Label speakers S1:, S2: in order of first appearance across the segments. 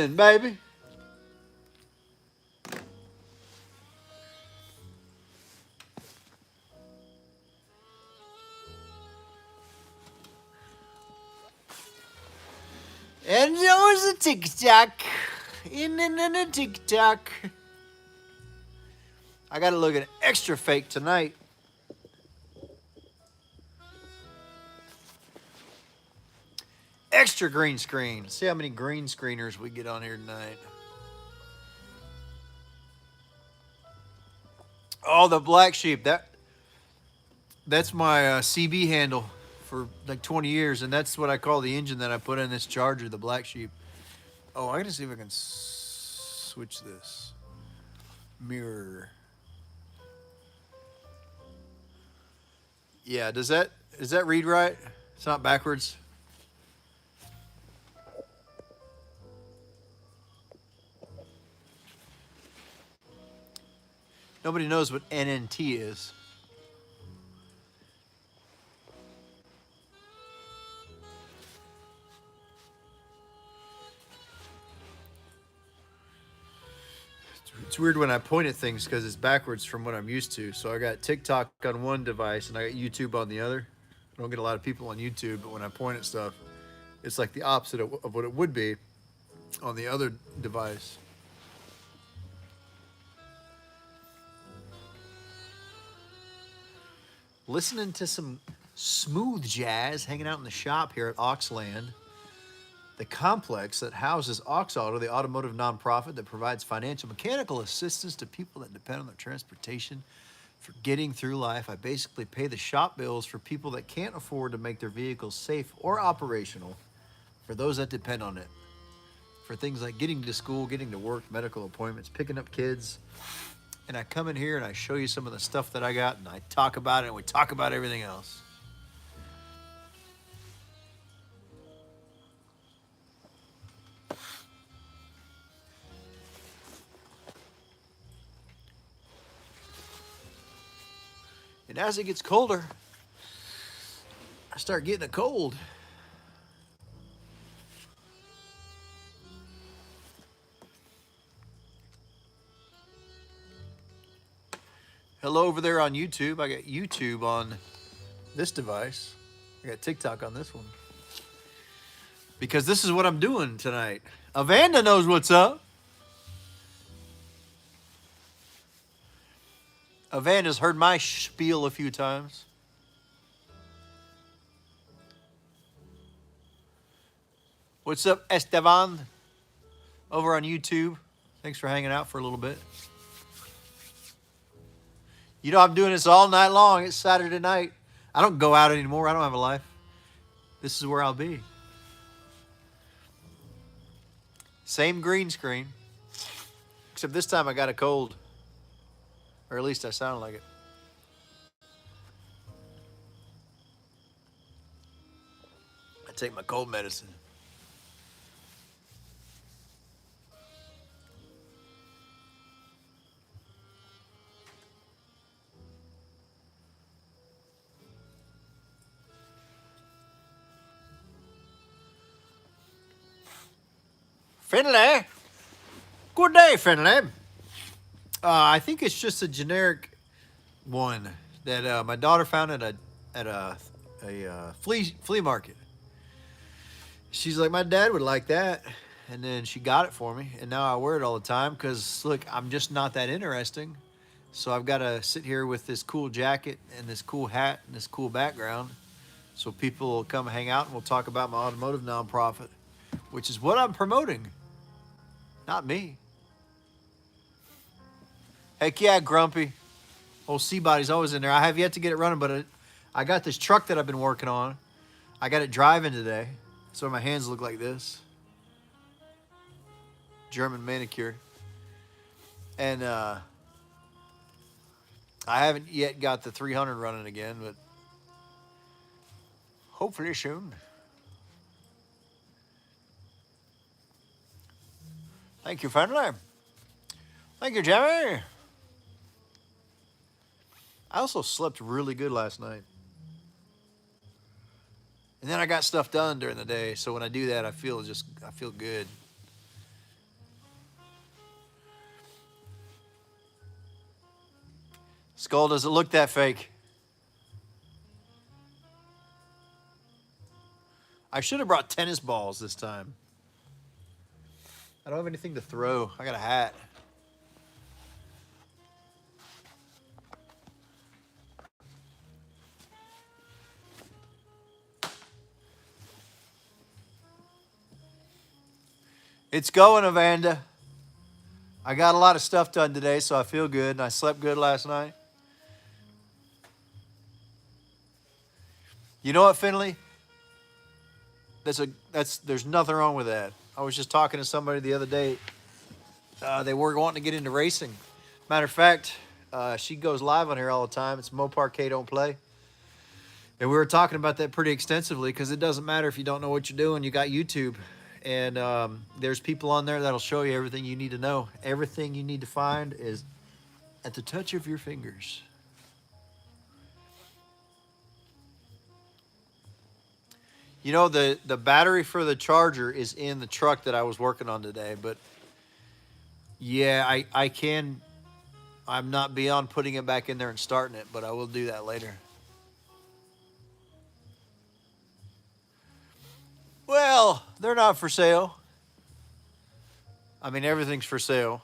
S1: Baby. And there's a TikTok. In a TikTok. I gotta look at extra fake tonight. Extra green screen. See how many green screeners we get on here tonight. Oh, the black sheep. That's my CB handle for like 20 years, and that's what I call the engine that I put in this Charger, the black sheep. Oh, I gotta see if I can switch this mirror. Yeah, does that read right? It's not backwards. Nobody knows what NNT is. It's weird when I point at things because it's backwards from what I'm used to. So I got TikTok on one device and I got YouTube on the other. I don't get a lot of people on YouTube, but when I point at stuff, it's like the opposite of what it would be on the other device. Listening to some smooth jazz, hanging out in the shop here at Auxland, the complex that houses AuxAuto, the automotive nonprofit that provides financial mechanical assistance to people that depend on their transportation for getting through life. I basically pay the shop bills for people that can't afford to make their vehicles safe or operational, for those that depend on it, for things like getting to school, getting to work, medical appointments, picking up kids. And I come in here and I show you some of the stuff that I got, and I talk about it, and we talk about everything else. And as it gets colder, I start getting a cold. Hello over there on YouTube. I got YouTube on this device. I got TikTok on this one. Because this is what I'm doing tonight. Avanda knows what's up. Avanda's heard my spiel a few times. What's up, Esteban? Over on YouTube. Thanks for hanging out for a little bit. You know, I'm doing this all night long. It's Saturday night. I don't go out anymore. I don't have a life. This is where I'll be. Same green screen. Except this time I got a cold. Or at least I sound like it. I take my cold medicine. Finley. Good day, Finley. I think it's just a generic one that my daughter found at a flea market. She's like, my dad would like that, and then she got it for me, and now I wear it all the time because look, I'm just not that interesting. So I've got to sit here with this cool jacket and this cool hat and this cool background, so people will come hang out and we'll talk about my automotive nonprofit, which is what I'm promoting, not me. Heck yeah, Grumpy. Old C-Body's always in there. I have yet to get it running, but I got this truck that I've been working on. I got it driving today, so my hands look like this. German manicure. And I haven't yet got the 300 running again, but hopefully soon. Thank you, Finley. Thank you, Jimmy. I also slept really good last night. And then I got stuff done during the day, so when I do that, I feel good. Skull, does it look that fake? I should have brought tennis balls this time. I don't have anything to throw. I got a hat. It's going, Evander. I got a lot of stuff done today, so I feel good, and I slept good last night. You know what, Finley? There's nothing wrong with that. I was just talking to somebody the other day. They were wanting to get into racing. Matter of fact, she goes live on here all the time. It's Mopar K Don't Play. And we were talking about that pretty extensively because it doesn't matter if you don't know what you're doing. You got YouTube. And there's people on there that'll show you everything you need to know. Everything you need to find is at the touch of your fingers. You know, the battery for the charger is in the truck that I was working on today. But, yeah, I'm not beyond putting it back in there and starting it, but I will do that later. Well, they're not for sale. I mean, everything's for sale.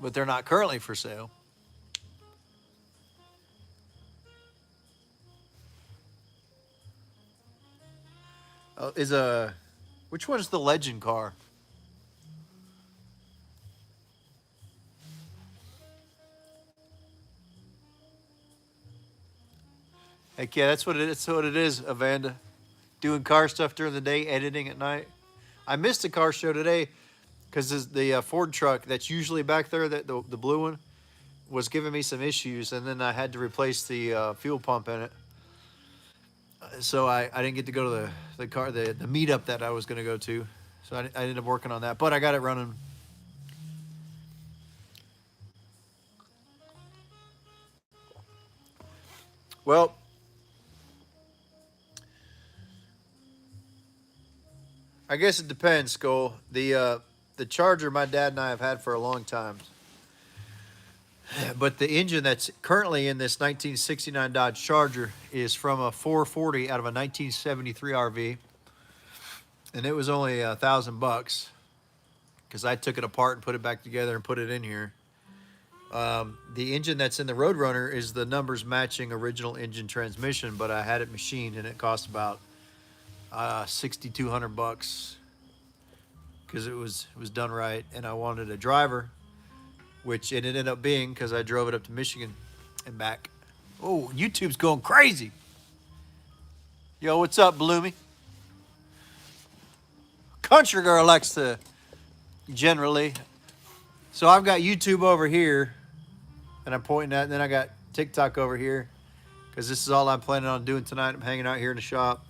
S1: But they're not currently for sale. Which one's the Legend car? Heck yeah, that's what it is, Evander. Doing car stuff during the day, editing at night. I missed the car show today because the Ford truck that's usually back there, the blue one, was giving me some issues, and then I had to replace the fuel pump in it. So I didn't get to go to the meetup that I was going to go to. So I ended up working on that, but I got it running. Well, I guess it depends, Skull. The Charger my dad and I have had for a long time. But the engine that's currently in this 1969 Dodge Charger is from a 440 out of a 1973 RV. And it was only $1,000 because I took it apart and put it back together and put it in here. The engine that's in the Roadrunner is the numbers matching original engine transmission, but I had it machined and it cost about $6,200 because it was done right, and I wanted a driver, which it ended up being because I drove it up to Michigan and back. Oh, YouTube's going crazy. Yo, what's up, Bloomy? Country girl likes to generally. So I've got YouTube over here, and I'm pointing at, and then I got TikTok over here because this is all I'm planning on doing tonight. I'm hanging out here in the shop.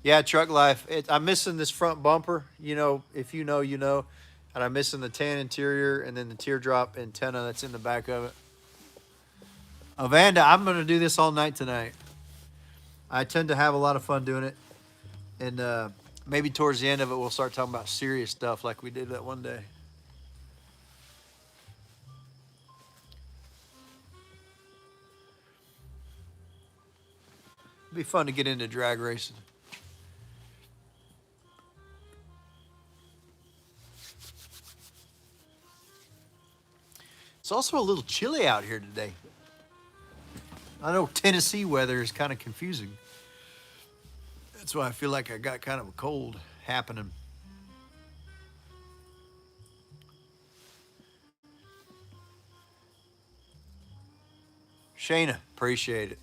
S1: Yeah, truck life. I'm missing this front bumper. You know, if you know, you know. And I'm missing the tan interior and then the teardrop antenna that's in the back of it. Evander, I'm going to do this all night tonight. I tend to have a lot of fun doing it. And maybe towards the end of it, we'll start talking about serious stuff like we did that one day. It'd be fun to get into drag racing. It's also a little chilly out here today. I know Tennessee weather is kind of confusing. That's why I feel like I got kind of a cold happening. Shayna, appreciate it.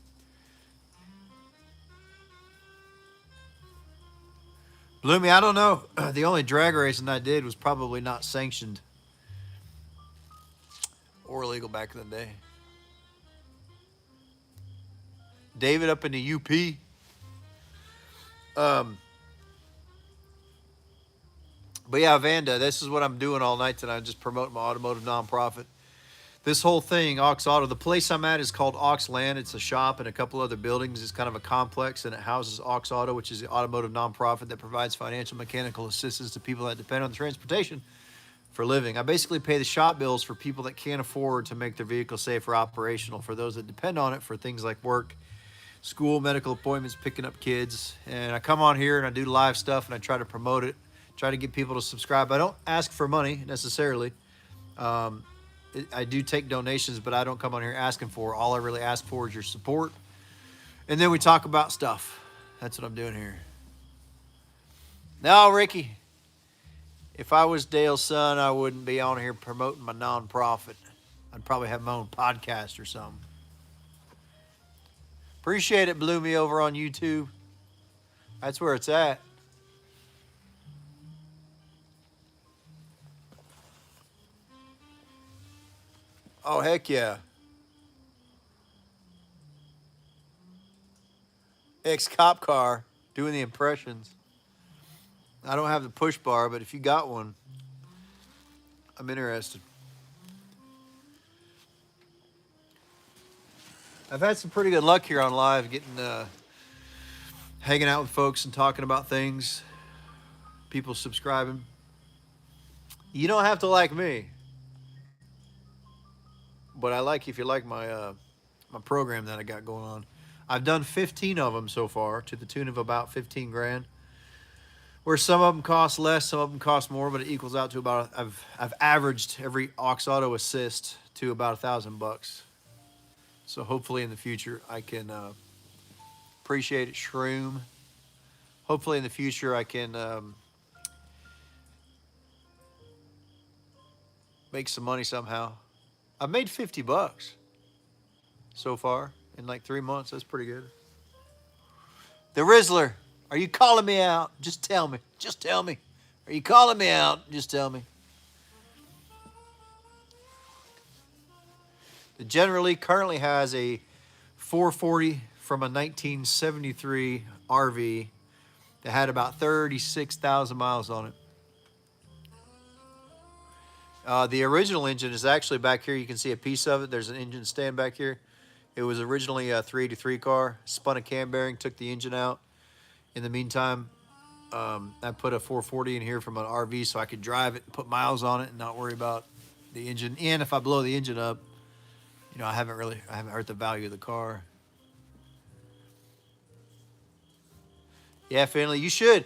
S1: Bloomy, I don't know. The only drag racing I did was probably not sanctioned or illegal back in the day. David up in the UP. But yeah, Vanda, this is what I'm doing all night tonight. Just promoting my automotive nonprofit. This whole thing, AuxAuto, the place I'm at is called AuxLand. It's a shop and a couple other buildings. It's kind of a complex, and it houses AuxAuto, which is the automotive nonprofit that provides financial mechanical assistance to people that depend on the transportation for a living. I basically pay the shop bills for people that can't afford to make their vehicle safe or operational, for those that depend on it for things like work, school, medical appointments, picking up kids. And I come on here and I do live stuff and I try to promote it, try to get people to subscribe. I don't ask for money necessarily. I do take donations, but I don't come on here asking for it. All I really ask for is your support. And then we talk about stuff. That's what I'm doing here. Now, Ricky, if I was Dale's son, I wouldn't be on here promoting my nonprofit. I'd probably have my own podcast or something. Appreciate it, Blew Me, over on YouTube. That's where it's at. Oh, heck yeah. Ex-cop car doing the impressions. I don't have the push bar, but if you got one, I'm interested. I've had some pretty good luck here on live, getting hanging out with folks and talking about things. People subscribing. You don't have to like me, but I like if you like my my program that I got going on. I've done 15 of them so far, to the tune of about 15 grand. Where some of them cost less, some of them cost more, but it equals out to about, I've averaged every AuxAuto assist to about $1,000. So hopefully in the future I can appreciate it, Shroom. Hopefully in the future I can make some money somehow. I've made $50 so far in like 3 months. That's pretty good. The Rizzler, are you calling me out? Just tell me. Just tell me. Are you calling me out? Just tell me. The General currently has a 440 from a 1973 RV that had about 36,000 miles on it. The original engine is actually back here. You can see a piece of it. There's an engine stand back here. It was originally a 383 car. Spun a cam bearing, took the engine out. In the meantime, I put a 440 in here from an RV so I could drive it and put miles on it and not worry about the engine. And if I blow the engine up, you know, I haven't hurt the value of the car. Yeah, Finley, you should.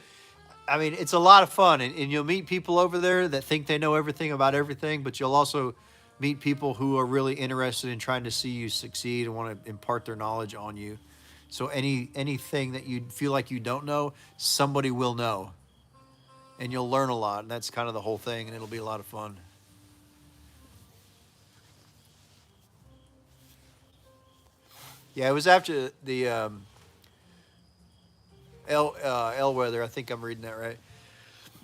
S1: I mean, it's a lot of fun, and you'll meet people over there that think they know everything about everything, but you'll also meet people who are really interested in trying to see you succeed and want to impart their knowledge on you. So anything that you feel like you don't know, somebody will know. And you'll learn a lot, and that's kind of the whole thing, and it'll be a lot of fun. Yeah, it was after the L-Weather. I think I'm reading that right.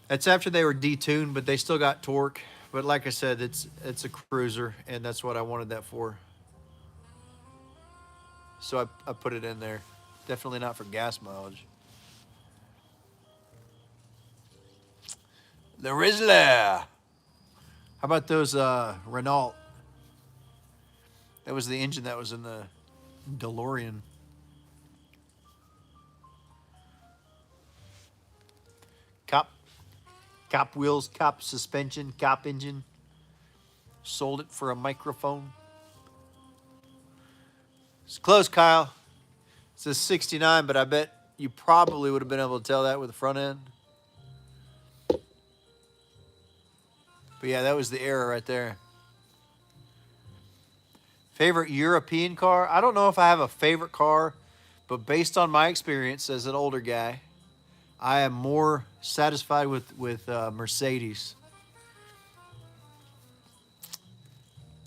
S1: That's after they were detuned, but they still got torque. But like I said, it's a cruiser, and that's what I wanted that for. So I put it in there. Definitely not for gas mileage. The Rizzler. How about those Renault? That was the engine that was in the DeLorean. Cop wheels, cop suspension, cop engine. Sold it for a microphone. It's close, Kyle. It says 69, but I bet you probably would have been able to tell that with the front end. But yeah, that was the error right there. Favorite European car? I don't know if I have a favorite car, but based on my experience as an older guy, I am more satisfied with Mercedes.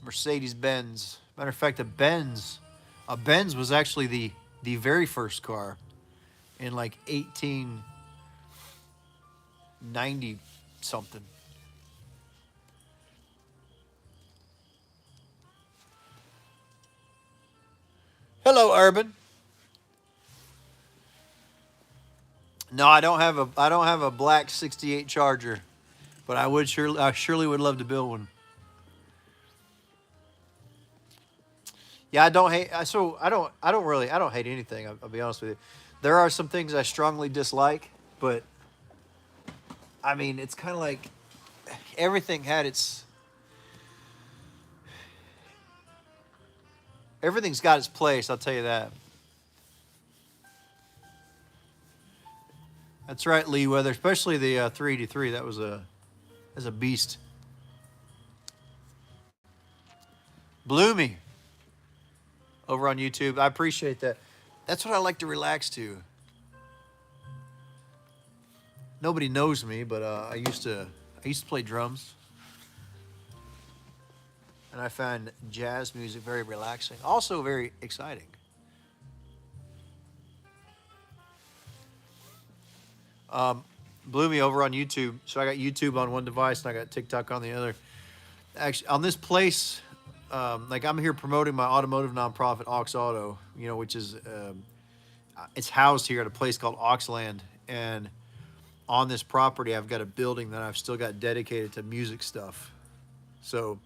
S1: Mercedes-Benz. Matter of fact, a Benz was actually the very first car in like 1890 something. Hello, Urban. No, I don't have a black '68 Charger, but I surely would love to build one. Yeah, I don't hate anything. I'll be honest with you. There are some things I strongly dislike, but I mean, it's kind of like everything had its, everything's got its place, I'll tell you that. That's right, Lee Weather, especially the 383. That's a beast. Bloomy over on YouTube. I appreciate that. That's what I like to relax to. Nobody knows me, but I used to play drums, and I find jazz music very relaxing, also very exciting. Bloomy over on YouTube. So I got YouTube on one device and I got TikTok on the other. Actually, on this place, like I'm here promoting my automotive nonprofit AuxAuto, you know, which is it's housed here at a place called Auxland, and on this property I've got a building that I've still got dedicated to music stuff. So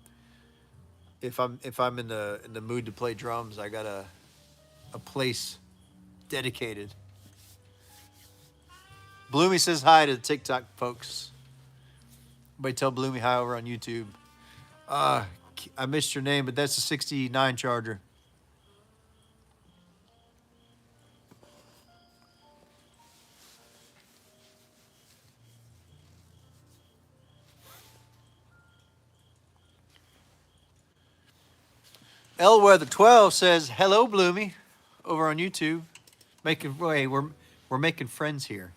S1: if I'm in the mood to play drums, I got a place dedicated. Bloomy says hi to the TikTok folks. Everybody tell Bloomy hi over on YouTube. I missed your name, but that's a 69 Charger. Weather 12 says hello, Bloomy, over on YouTube. We're making friends here.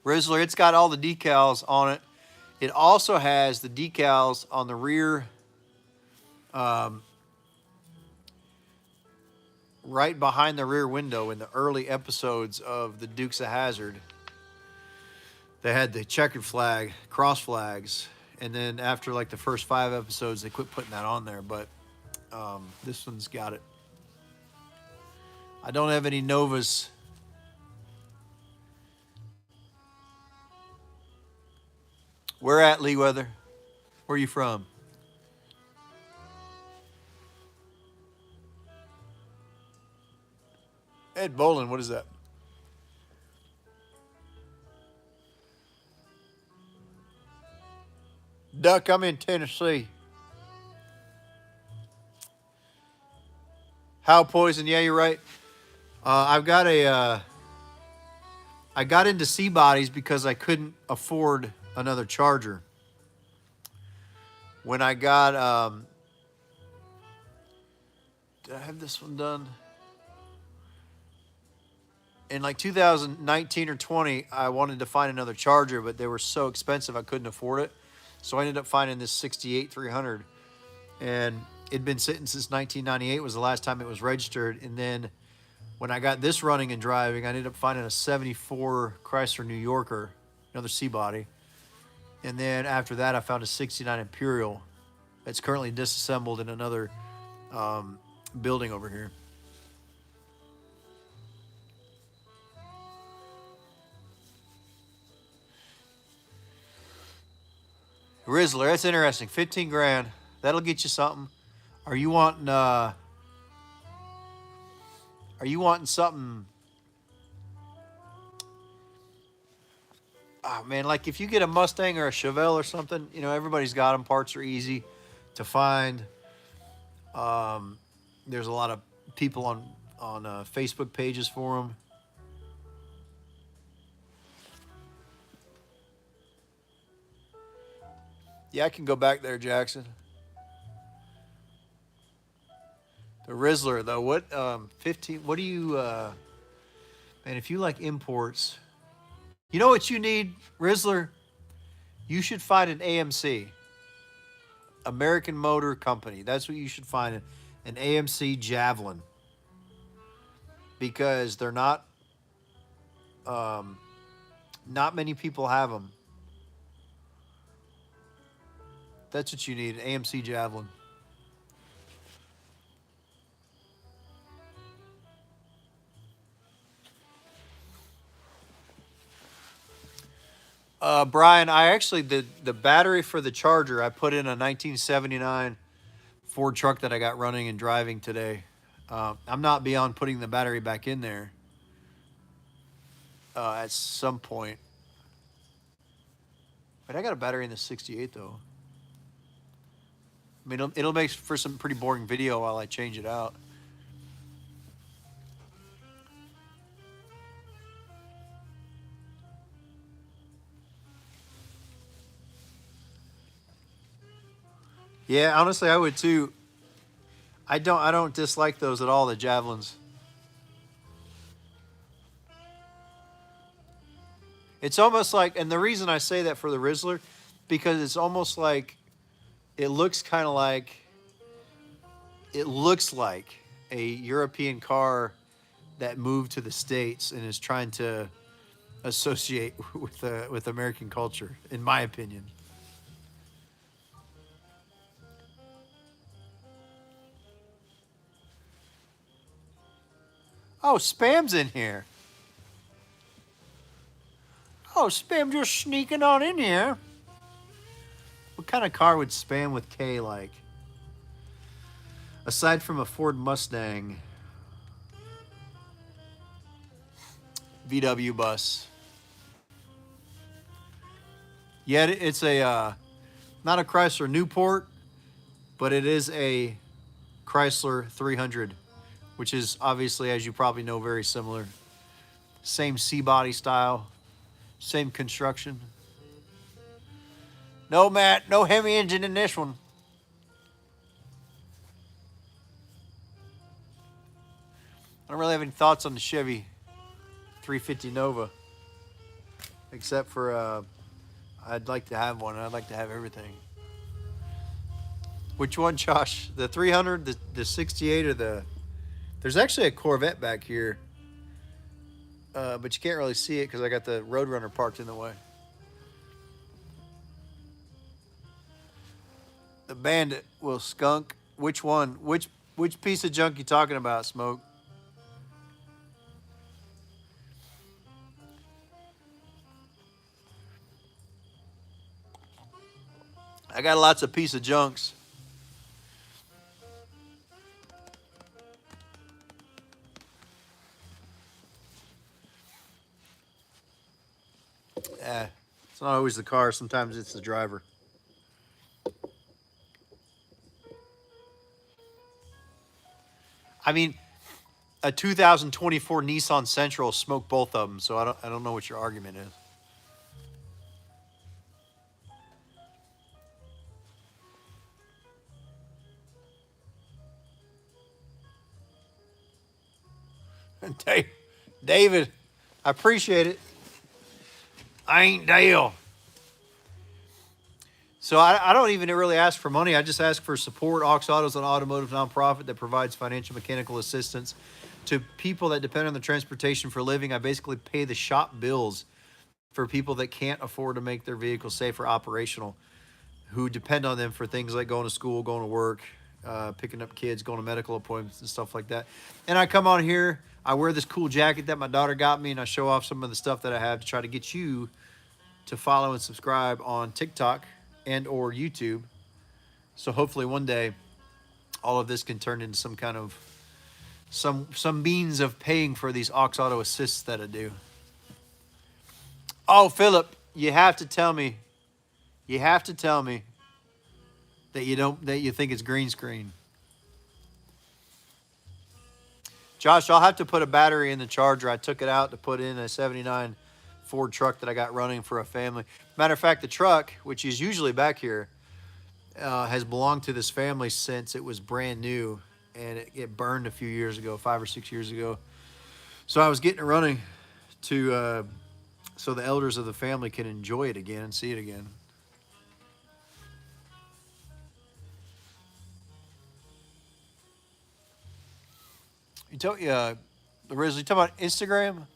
S1: Rizzler, it's got all the decals on it. It also has the decals on the rear, right behind the rear window in the early episodes of the Dukes of Hazzard. They had the checkered flag, cross flags, and then after like the first 5 episodes, they quit putting that on there, but this one's got it. I don't have any Novas. Where at, Lee Weather? Where are you from? Ed Bolin, what is that? Duck, I'm in Tennessee. How Poison? Yeah, you're right. I've got I got into C-bodies because I couldn't afford another Charger. When I got, did I have this one done? In like 2019 or 20, I wanted to find another Charger, but they were so expensive I couldn't afford it. So I ended up finding this 68 300, and it'd been sitting since 1998 was the last time it was registered. And then when I got this running and driving, I ended up finding a 74 Chrysler New Yorker, another C-body. And then after that, I found a 69 Imperial that's currently disassembled in another building over here. Rizzler, that's interesting. 15 grand. That'll get you something. Are you wanting something? Oh man, like if you get a Mustang or a Chevelle or something, you know, everybody's got them. Parts are easy to find. There's a lot of people on Facebook pages for them. Yeah, I can go back there, Jackson. The Rizzler, though, what 15? What do you? Man, if you like imports, you know what you need, Rizzler? You should find an AMC, American Motor Company. That's what you should find, an AMC Javelin, because they're not. Not many people have them. That's what you need, an AMC Javelin. Brian, I actually the battery for the Charger I put in a 1979 Ford truck that I got running and driving today. I'm not beyond putting the battery back in there. at some point. But I got a battery in the 68 though. I mean, it'll make for some pretty boring video while I change it out. Yeah, honestly, I would too. I don't dislike those at all, the javelins. It's almost like, and the reason I say that for the Rizzler, because it's almost like, it looks like a European car that moved to the States and is trying to associate with American culture, in my opinion. Oh, Spam's in here. Oh, Spam just sneaking on in here. What kind of car would Spam with K like? Aside from a Ford Mustang, VW bus. Yet it's a not a Chrysler Newport, but it is a Chrysler 300, which is obviously, as you probably know, very similar. Same C-body style, same construction. No, Matt, no Hemi engine in this one. I don't really have any thoughts on the Chevy 350 Nova, except for I'd like to have one. I'd like to have everything. Which one, Josh? The 300, the 68, or the... There's actually a Corvette back here, but you can't really see it because I got the Roadrunner parked in the way. The Bandit will skunk. Which one? Which piece of junk you talking about, Smoke? I got lots of piece of junks. It's not always the car. Sometimes it's the driver. I mean, a 2024 Nissan Sentra smoked both of them, so I don't know what your argument is. David, I appreciate it. I ain't Dale. So I don't even really ask for money. I just ask for support. AuxAuto is an automotive nonprofit that provides financial mechanical assistance to people that depend on the transportation for a living. I basically pay the shop bills for people that can't afford to make their vehicles safe or operational, who depend on them for things like going to school, going to work, picking up kids, going to medical appointments and stuff like that. And I come on here, I wear this cool jacket that my daughter got me, and I show off some of the stuff that I have to try to get you to follow and subscribe on TikTok and or YouTube. So hopefully one day all of this can turn into some kind of some means of paying for these AuxAuto assists that I do. Oh, Philip, you have to tell me that you think it's green screen. Josh, I'll have to put a battery in the charger. I took it out to put in a 79 Ford truck that I got running for a family. Matter of fact, the truck, which is usually back here, has belonged to this family since it was brand new, and it burned a few years ago, 5 or 6 years ago. So I was getting it running to so the elders of the family can enjoy it again and see it again. You talking about Instagram?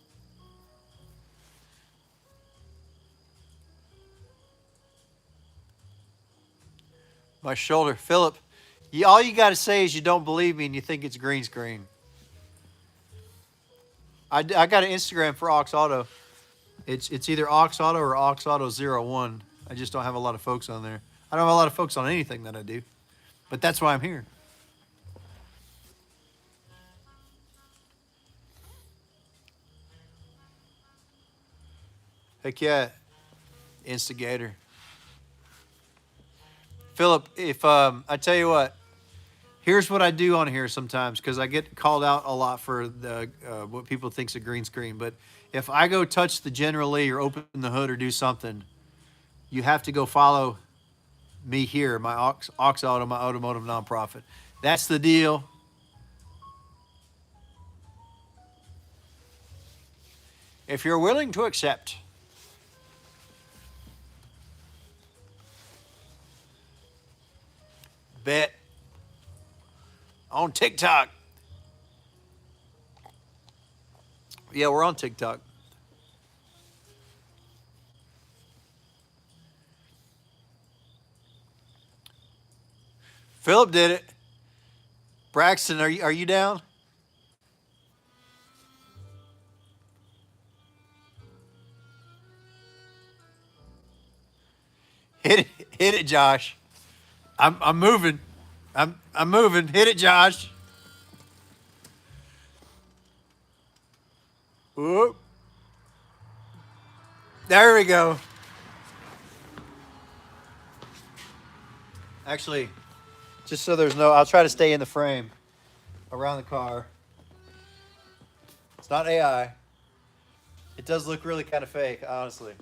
S1: My shoulder. Philip, all you got to say is you don't believe me and you think it's green screen. I got an Instagram for AuxAuto. It's either AuxAuto or AuxAuto01. I just don't have a lot of folks on there. I don't have a lot of folks on anything that I do. But that's why I'm here. Heck yeah, instigator. Philip, if I tell you what, here's what I do on here sometimes because I get called out a lot for the what people think's a green screen. But if I go touch the General Lee or open the hood or do something, you have to go follow me here, my AuxAuto, my automotive nonprofit. That's the deal. If you're willing to accept. Bet. On TikTok. Yeah, we're on TikTok. Philip did it. Braxton, are you down? Hit it, Josh. I'm moving. I'm moving. Hit it, Josh. Whoop. There we go. Actually, just so there's no, I'll try to stay in the frame around the car. It's not AI. It does look really kind of fake, honestly.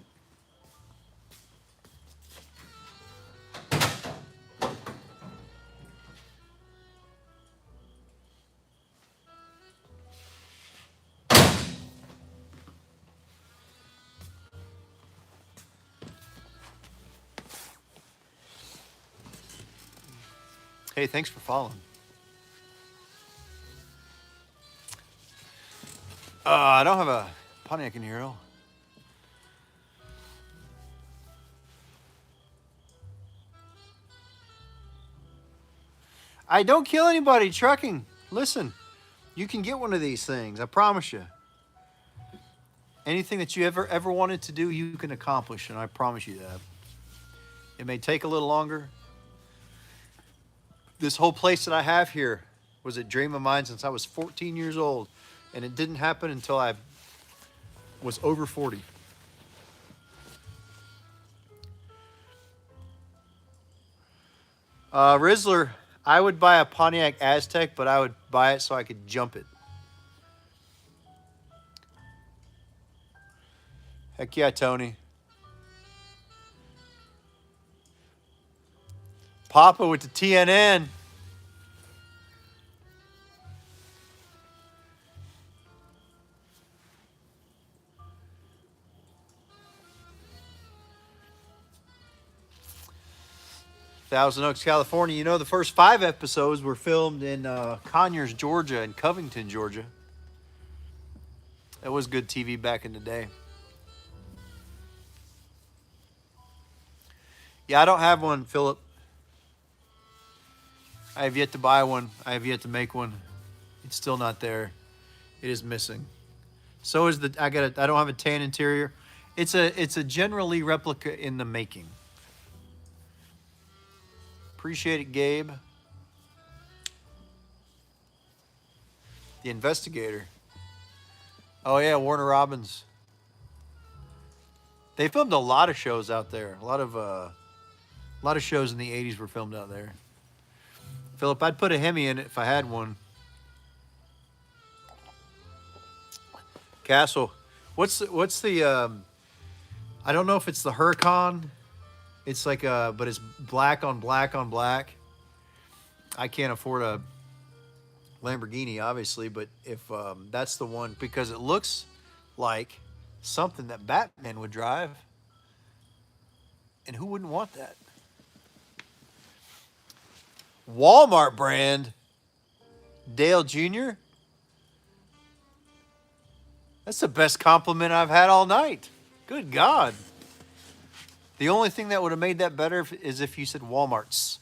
S1: Hey, thanks for following. I don't have a Pontiac in here. I don't kill anybody trucking. Listen, you can get one of these things. I promise you. Anything that you ever wanted to do, you can accomplish, and I promise you that. It may take a little longer. This whole place that I have here was a dream of mine since I was 14 years old, and it didn't happen until I was over 40. Rizzler, I would buy a Pontiac Aztek, but I would buy it so I could jump it. Heck yeah, Tony. Papa with the TNN. Thousand Oaks, California. You know, the first 5 episodes were filmed in Conyers, Georgia, and Covington, Georgia. That was good TV back in the day. Yeah, I don't have one, Philip. I have yet to buy one. I have yet to make one. It's still not there. It is missing. So is the I don't have a tan interior. It's a General Lee replica in the making. Appreciate it, Gabe. The Investigator. Oh yeah, Warner Robins. They filmed a lot of shows out there. A lot of shows in the 80s were filmed out there. Philip, I'd put a Hemi in it if I had one. Castle. What's the I don't know if it's the Huracan. It's like but it's black on black on black. I can't afford a Lamborghini, obviously, but if that's the one, because it looks like something that Batman would drive. And who wouldn't want that? Walmart brand. Dale Jr. That's the best compliment I've had all night. Good God. The only thing that would have made that better is if you said Walmart's.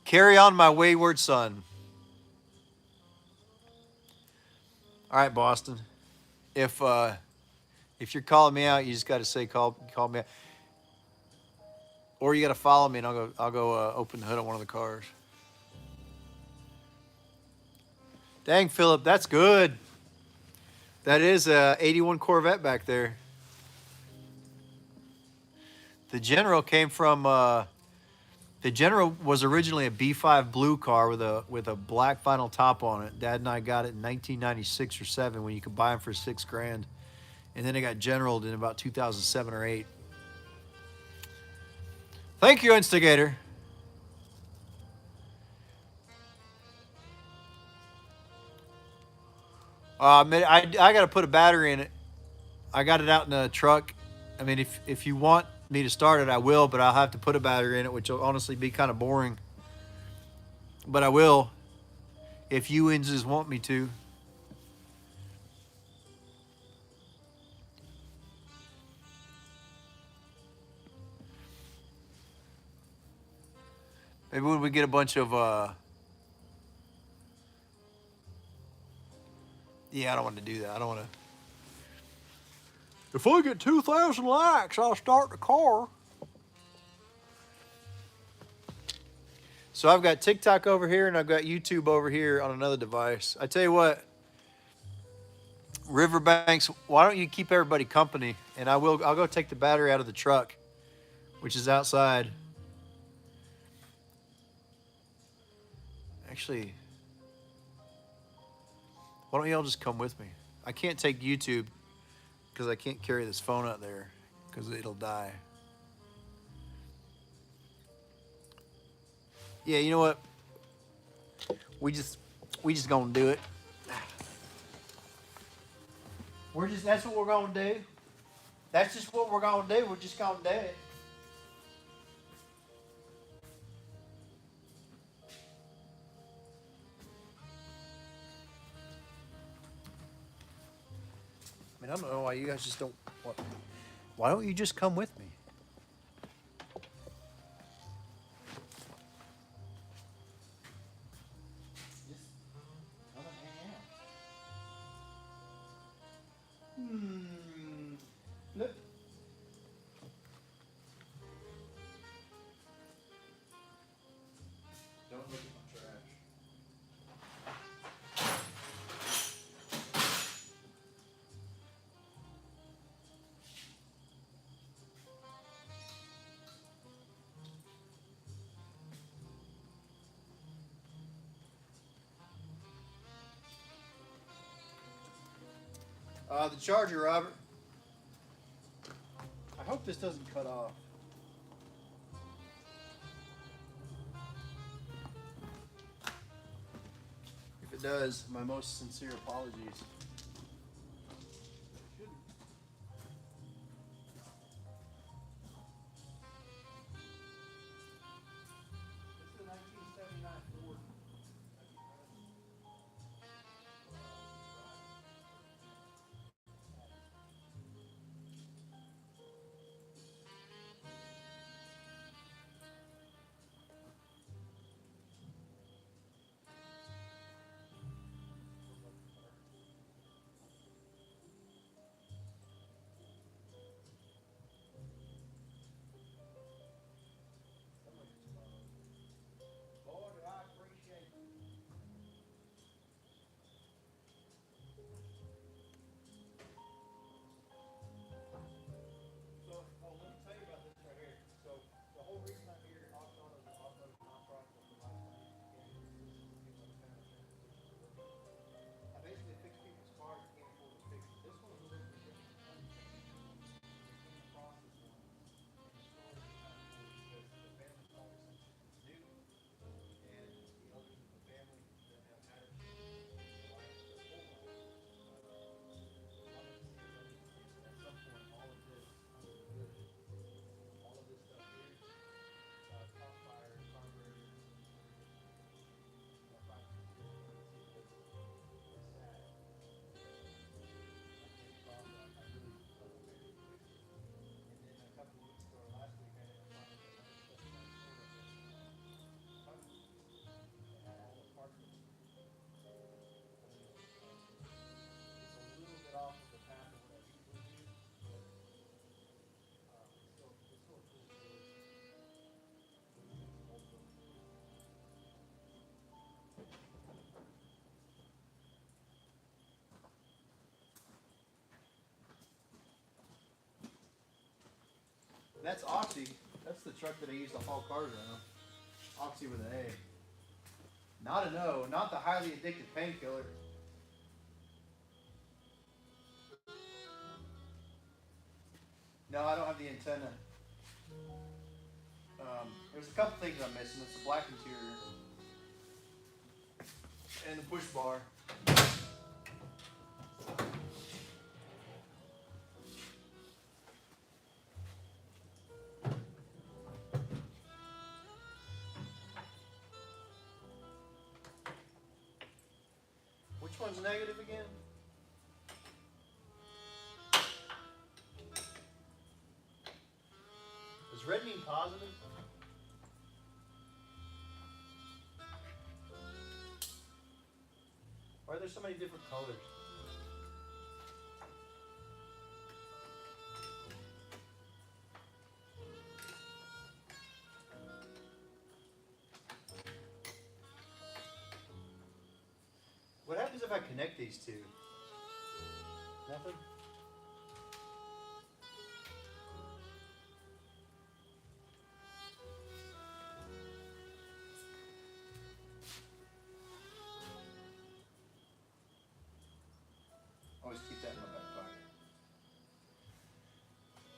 S1: Carry on, my wayward son. All right, Boston. If you're calling me out, you just got to say call me out. Or you got to follow me, and I'll go open the hood on one of the cars. Dang, Philip, that's good. That is a 81 Corvette back there. The General came from. The General was originally a B5 blue car with a black vinyl top on it. Dad and I got it in 1996 or 7 when you could buy them for $6,000, and then it got Generaled in about 2007 or 8. Thank you, Instigator. I got to put a battery in it. I got it out in the truck. I mean, if you want me to start it, I will, but I'll have to put a battery in it, which will honestly be kind of boring. But I will, if you Inses want me to. Maybe when we get a bunch of yeah, I don't want to do that. I don't want to. If I get 2,000 likes, I'll start the car. So I've got TikTok over here and I've got YouTube over here on another device. I tell you what, Riverbanks, why don't you keep everybody company? And I'll go take the battery out of the truck, which is outside. Actually, why don't y'all just come with me? I can't take YouTube because I can't carry this phone out there because it'll die. Yeah, you know what? We just gonna do it. That's what we're gonna do. That's just what we're gonna do. We're just gonna do it. I mean, I don't know why you guys just don't. Why don't you just come with me? Look. Don't look at my trash. The charger, Robert. I hope this doesn't cut off. If it does, my most sincere apologies. That's Oxy. That's the truck that I use to haul cars around. Oxy with an A. Not an O, not the highly addictive painkiller. No, I don't have the antenna. There's a couple things I'm missing. It's the black interior and the push bar. Which one's negative again? Does red mean positive? Why are there so many different colors? What happens if I connect these two? Nothing? Always keep that in my back pocket.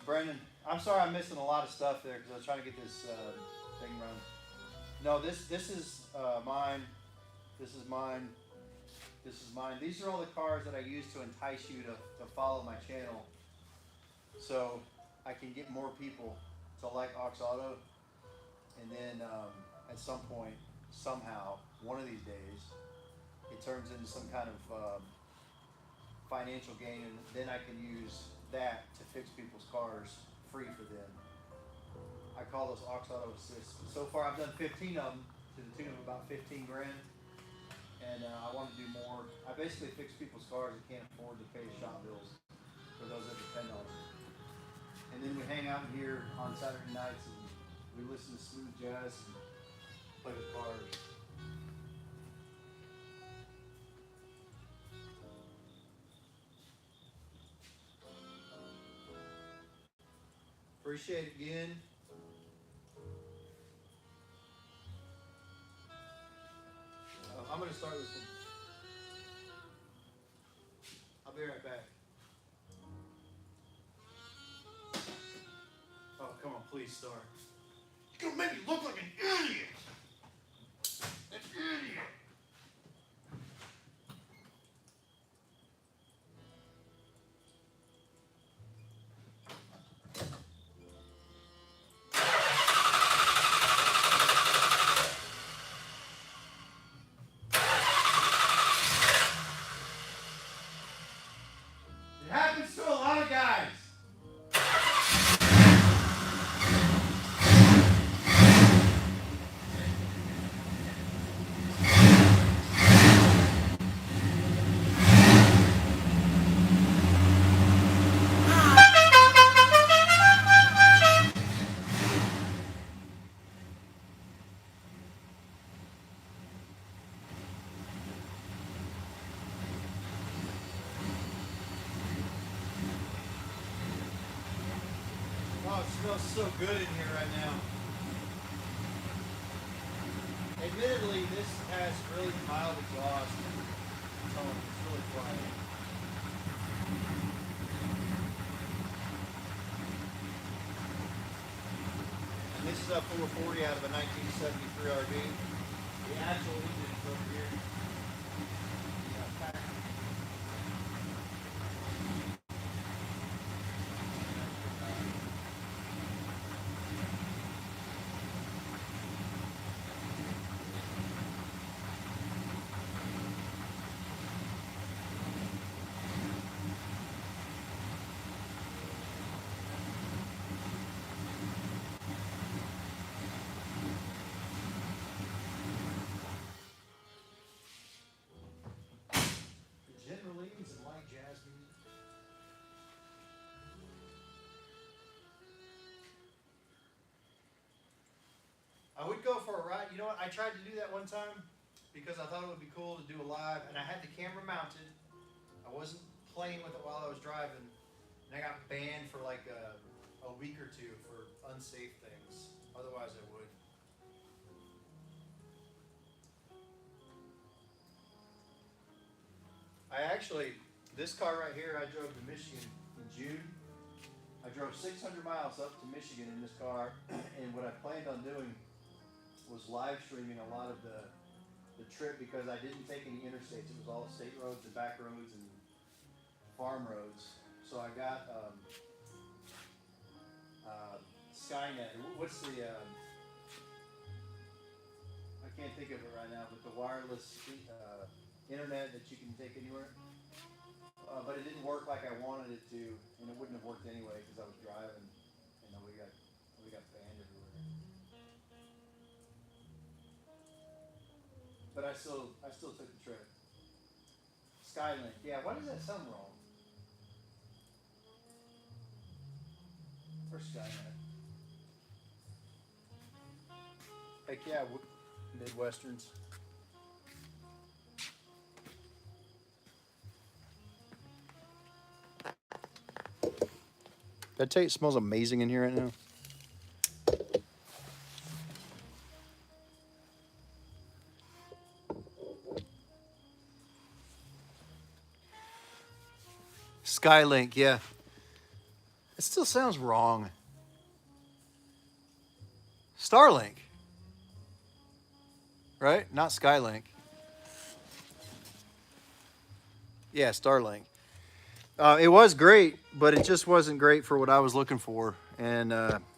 S1: Brandon, I'm sorry I'm missing a lot of stuff there because I was trying to get this thing running. No, this is mine. This is mine. This is mine. These are all the cars that I use to entice you to follow my channel, so I can get more people to like AuxAuto, and then at some point, somehow, one of these days, it turns into some kind of financial gain, and then I can use that to fix people's cars free for them. I call those AuxAuto assists. So far, I've done 15 of them to the tune of about 15 grand. And I want to do more. I basically fix people's cars that can't afford to pay shop bills for those that depend on them. And then we hang out here on Saturday nights and we listen to smooth jazz and play with cars. Appreciate it again. I'm going to start this one. I'll be right back. Oh, come on, please start. You're going to make me look like an idiot. An idiot. It happens to a lot of guys. Oh, it smells so good in here right now. Admittedly, this has really mild exhaust tone. It's really quiet. And this is a 440 out of a 1973 RV. The actual engine is over here. Yeah, packed. Generally, and light jazz music. I would go for a ride. You know what? I tried to do that one time because I thought it would be cool to do a live, and I had the camera mounted. I wasn't playing with it while I was driving, and I got banned for like a week or two for unsafe things. Otherwise, I would. I actually, this car right here, I drove to Michigan in June. I drove 600 miles up to Michigan in this car, and what I planned on doing was live streaming a lot of the trip because I didn't take any interstates. It was all state roads and back roads and farm roads. So I got Skynet. What's the? I can't think of it right now, but the wireless internet that you can take anywhere. But it didn't work like I wanted it to, and it wouldn't have worked anyway because I was driving. You know, we got banned everywhere. But I still took the trip. Skylink, yeah. Why does that sound wrong? Or Skynet? Heck yeah, Midwesterns. Did I tell you it smells amazing in here right now? Skylink, yeah. It still sounds wrong. Starlink. Right? Not Skylink. Yeah, Starlink. It was great, but it just wasn't great for what I was looking for. And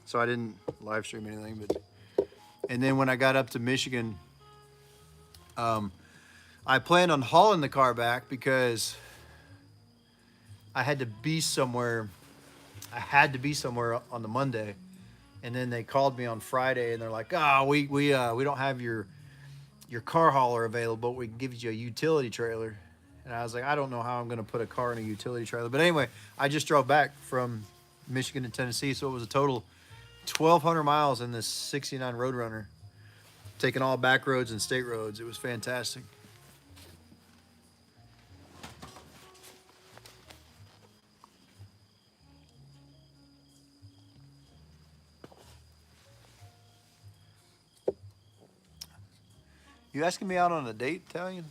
S1: so I didn't live stream anything. And then when I got up to Michigan, I planned on hauling the car back because I had to be somewhere. I had to be somewhere on the Monday. And then they called me on Friday and they're like, "Oh, we don't have your car hauler available, but we can give you a utility trailer." And I was like, I don't know how I'm going to put a car in a utility trailer. But anyway, I just drove back from Michigan to Tennessee. So it was a total 1,200 miles in this 69 Roadrunner, taking all back roads and state roads. It was fantastic. You asking me out on a date, Italian?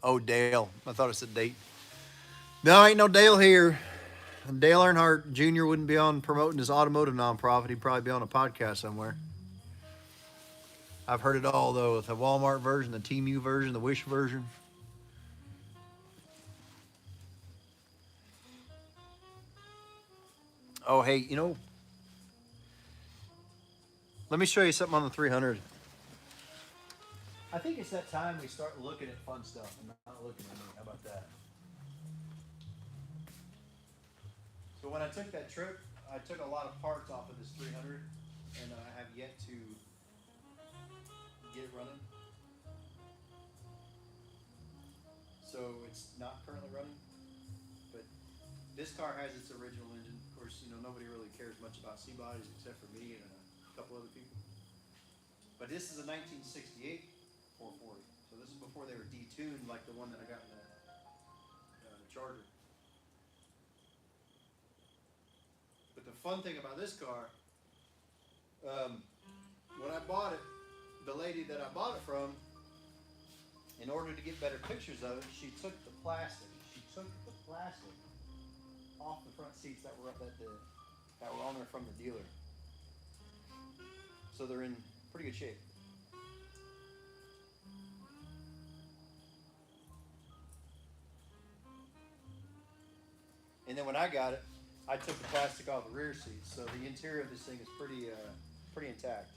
S1: Oh, Dale. I thought it said date. No, ain't no Dale here. Dale Earnhardt Jr. wouldn't be on promoting his automotive nonprofit. He'd probably be on a podcast somewhere. I've heard it all, though. The Walmart version, the TMU version, the Wish version. Oh, hey, you know, let me show you something on the 300. I think it's that time we start looking at fun stuff and not looking at me. How about that? So when I took that trip, I took a lot of parts off of this 300, and I have yet to get it running. So it's not currently running, but this car has its original engine. Of course, you know, nobody really cares much about C-bodies except for me and a couple other people. But this is a 1968 440. So this is before they were detuned like the one that I got in the Charger. But the fun thing about this car, when I bought it, the lady that I bought it from, in order to get better pictures of it, she took the plastic. She took the plastic off the front seats that were on there from the dealer. So they're in pretty good shape. And then when I got it, I took the plastic off the rear seats, so the interior of this thing is pretty intact.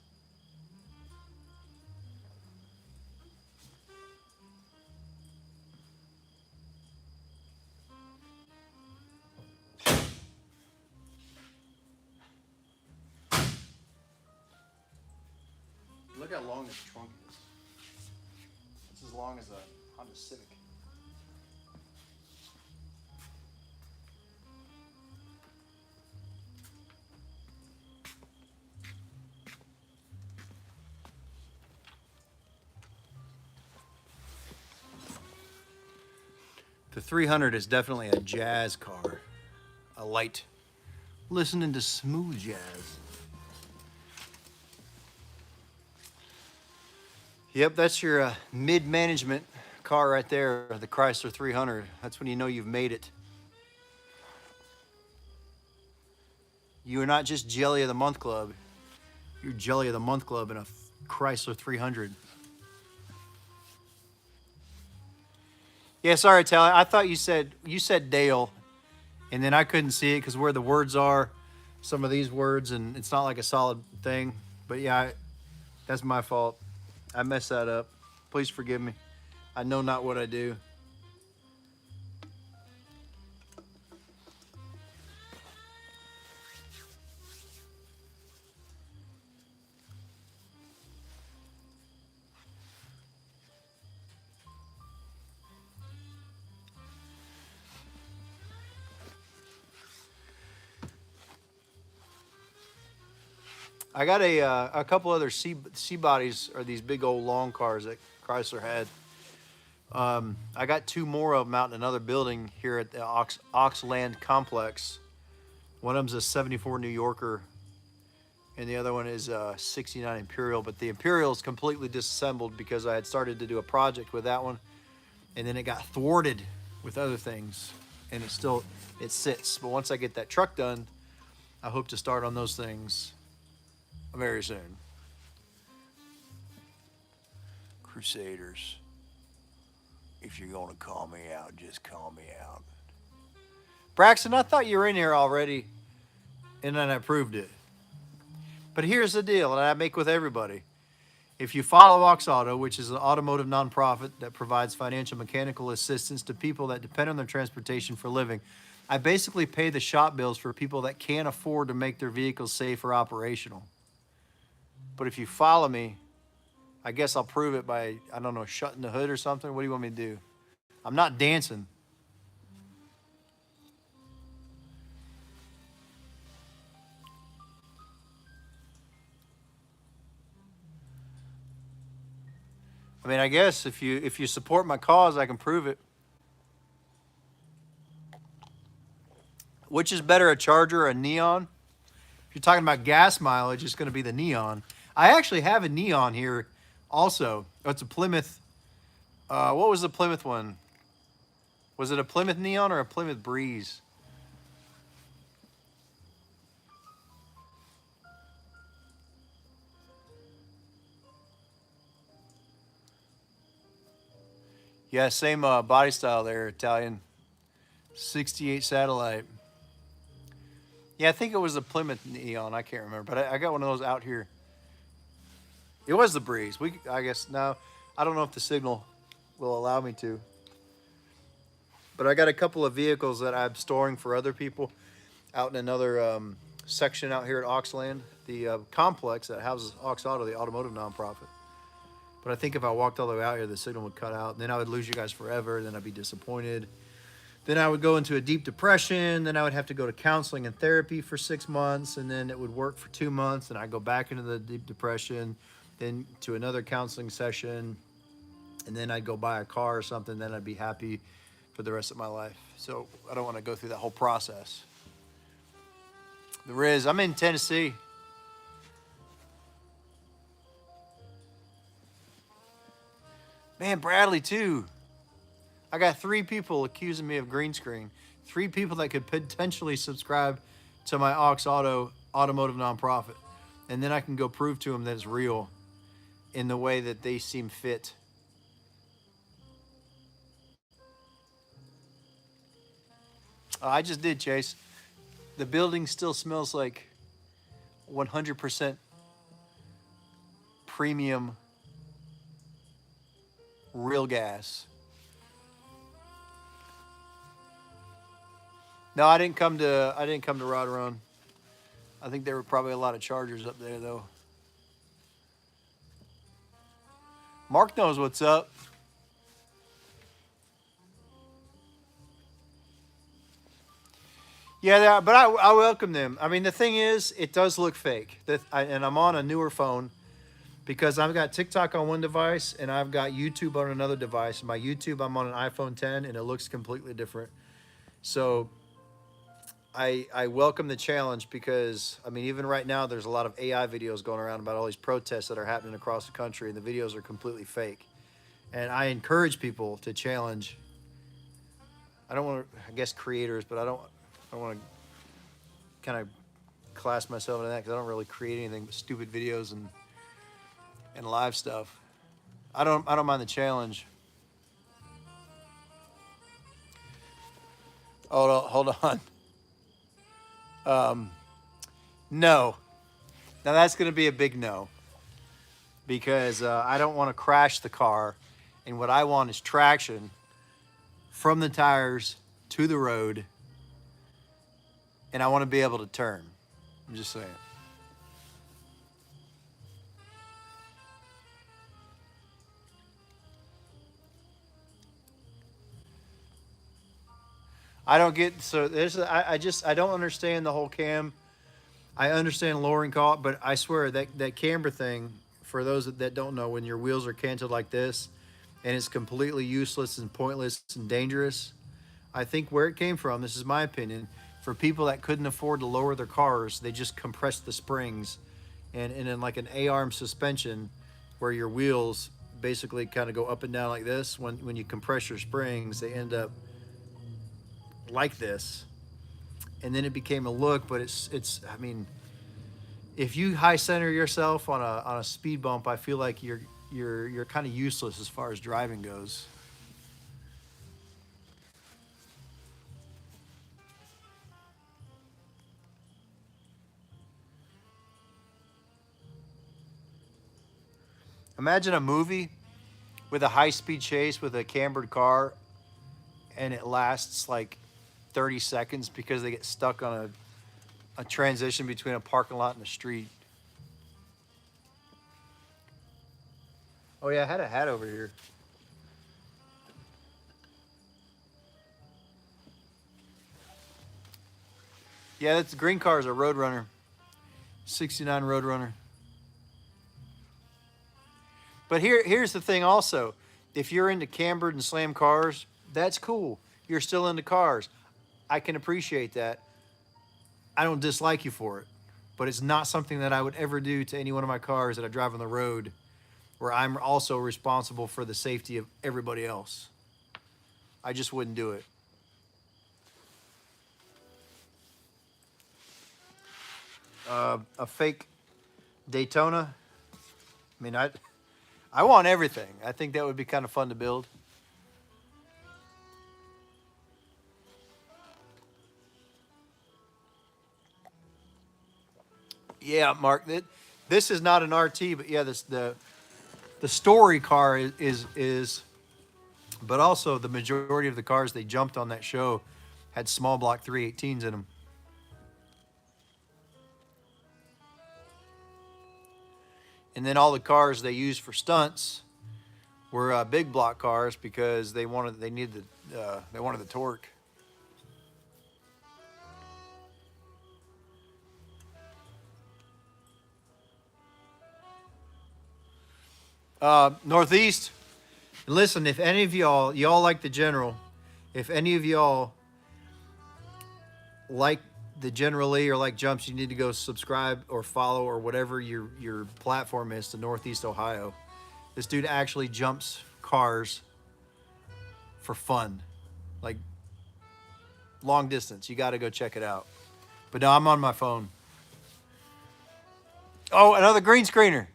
S1: Look how long this trunk is. It's as long as a Honda Civic. The 300 is definitely a jazz car. A light. Listening to smooth jazz. Yep, that's your mid-management car right there, the Chrysler 300. That's when you know you've made it. You are not just Jelly of the Month Club. You're Jelly of the Month Club in a Chrysler 300. Yeah, sorry, Tally. I thought you said Dale, and then I couldn't see it because where the words are, some of these words, and it's not like a solid thing. But yeah, that's my fault. I messed that up. Please forgive me. I know not what I do. I got a couple other C bodies, or these big old long cars that Chrysler had. I got two more of them out in another building here at the AuxLand complex. One of them's a 74 New Yorker, and the other one is a 69 Imperial. But the Imperial is completely disassembled because I had started to do a project with that one, and then it got thwarted with other things, and it sits. But once I get that truck done, I hope to start on those things very soon. Crusaders. If you're going to call me out, just call me out. Braxton, I thought you were in here already, and then I proved it. But here's the deal that I make with everybody. If you follow AuxAuto, which is an automotive nonprofit that provides financial mechanical assistance to people that depend on their transportation for a living, I basically pay the shop bills for people that can't afford to make their vehicles safe or operational. But if you follow me, I guess I'll prove it by, I don't know, shutting the hood or something. What do you want me to do? I'm not dancing. I mean, I guess if you support my cause, I can prove it. Which is better, a Charger or a Neon? If you're talking about gas mileage, it's going to be the Neon. I actually have a Neon here also. Oh, it's a Plymouth. What was the Plymouth one? Was it a Plymouth Neon or a Plymouth Breeze? Yeah, same body style there, Italian. 68 Satellite. Yeah, I think it was a Plymouth Neon. I can't remember, but I got one of those out here. It was the Breeze. I guess now I don't know if the signal will allow me to. But I got a couple of vehicles that I'm storing for other people out in another section out here at AuxLand, the complex that houses AuxAuto, the automotive nonprofit. But I think if I walked all the way out here, the signal would cut out, and then I would lose you guys forever, and then I'd be disappointed. Then I would go into a deep depression, then I would have to go to counseling and therapy for 6 months, and then it would work for 2 months, and I'd go back into the deep depression, then to another counseling session, and then I'd go buy a car or something, then I'd be happy for the rest of my life. So I don't want to go through that whole process. The Riz, I'm in Tennessee. Man, Bradley too. I got 3 people accusing me of green screen. 3 people that could potentially subscribe to my AuxAuto automotive nonprofit. And then I can go prove to them that it's real in the way that they seem fit. I just did, Chase. The building still smells like 100% premium real gas. No, I didn't come to Rod Run. I think there were probably a lot of Chargers up there though. Mark knows what's up. Yeah, but I welcome them. I mean, the thing is, it does look fake. And I'm on a newer phone because I've got TikTok on one device and I've got YouTube on another device. My YouTube, I'm on an iPhone 10 and it looks completely different. So I welcome the challenge because, I mean, even right now, there's a lot of AI videos going around about all these protests that are happening across the country, and the videos are completely fake. And I encourage people to challenge. I don't want to, I guess, creators, but I don't want to kind of class myself into that because I don't really create anything but stupid videos and live stuff. I don't mind the challenge. Hold on. No. Now that's going to be a big no because I don't want to crash the car, and what I want is traction from the tires to the road, and I want to be able to turn. I'm just saying. I don't get so there's I don't understand the whole cam. I understand lowering cost, but I swear that camber thing, for those that don't know, when your wheels are canted like this, and it's completely useless and pointless and dangerous. I think where it came from, this is my opinion, for people that couldn't afford to lower their cars, they just compressed the springs, and in like an A-arm suspension, where your wheels basically kind of go up and down like this. When you compress your springs, they end up like this, and then it became a look. But it's I mean, if you high center yourself on a speed bump, I feel like you're kind of useless as far as driving goes. Imagine a movie with a high speed chase with a cambered car, and it lasts like 30 seconds because they get stuck on a transition between a parking lot and a street. Oh yeah, I had a hat over here. Yeah, that's green car is a Roadrunner, 69 Roadrunner. But here's the thing also. If you're into cambered and slam cars, that's cool. You're still into cars. I can appreciate that. I don't dislike you for it. But it's not something that I would ever do to any one of my cars that I drive on the road where I'm also responsible for the safety of everybody else. I just wouldn't do it. A fake Daytona. I mean, I want everything. I think that would be kind of fun to build. Yeah, Mark. This is not an RT, but yeah, the story car is, but also the majority of the cars they jumped on that show had small block 318s in them. And then all the cars they used for stunts were big block cars because they wanted the torque. Northeast. Listen, if any of y'all like the general, if any of y'all like the General Lee or like jumps, you need to go subscribe or follow or whatever your platform is to Northeast Ohio. This dude actually jumps cars for fun, like long distance. You got to go check it out. But no, I'm on my phone. Oh, another green screener.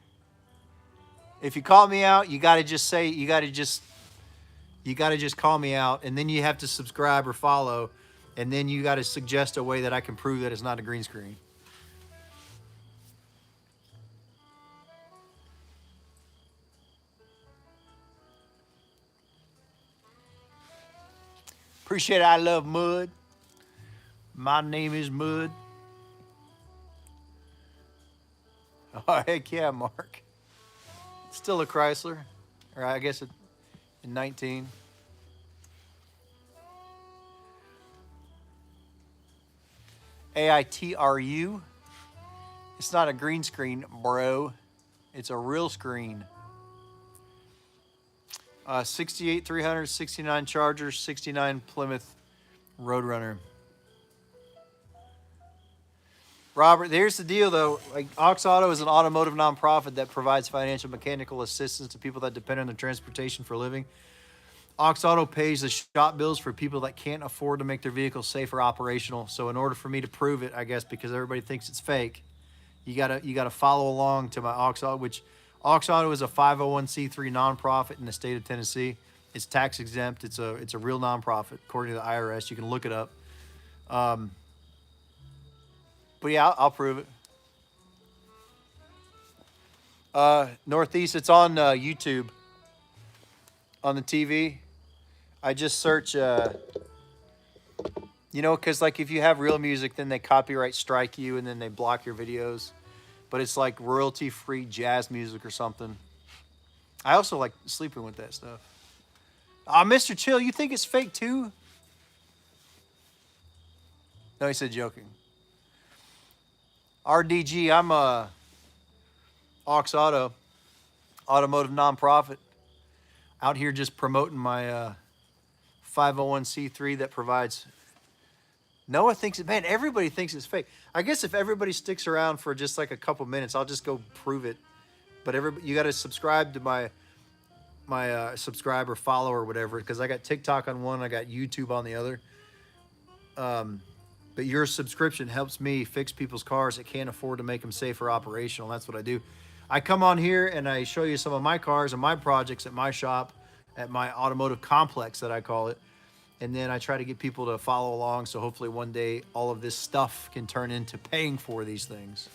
S1: If you call me out, you got to just call me out, and then you have to subscribe or follow, and then you got to suggest a way that I can prove that it's not a green screen. Appreciate it. I love mud. My name is Mud. Oh, heck yeah, Mark. Still a Chrysler, or I guess in 19. AITRU. It's not a green screen, bro. It's a real screen. 68 300, 69 Charger, 69 Plymouth Roadrunner. Robert, here's the deal though. Like AuxAuto is an automotive nonprofit that provides financial mechanical assistance to people that depend on their transportation for a living. AuxAuto pays the shop bills for people that can't afford to make their vehicles safe or operational. So in order for me to prove it, I guess because everybody thinks it's fake, you gotta follow along to my AuxAuto, which AuxAuto is a 501c3 nonprofit in the state of Tennessee. It's tax exempt. It's a real nonprofit according to the IRS. You can look it up. But yeah, I'll prove it. Northeast, it's on YouTube, on the TV. I just search, because like if you have real music, then they copyright strike you and then they block your videos. But it's like royalty-free jazz music or something. I also like sleeping with that stuff. Mr. Chill, you think it's fake too? No, he said joking. RDG, I'm a AuxAuto, automotive nonprofit, out here just promoting my 501c3 that provides. Noah thinks it, man, everybody thinks it's fake. I guess if everybody sticks around for just like a couple minutes, I'll just go prove it. But you got to subscribe to my subscribe or follow or whatever, because I got TikTok on one, I got YouTube on the other. But your subscription helps me fix people's cars that can't afford to make them safe or operational. That's what I do. I come on here and I show you some of my cars and my projects at my shop, at my automotive complex that I call it. And then I try to get people to follow along. So hopefully one day all of this stuff can turn into paying for these things.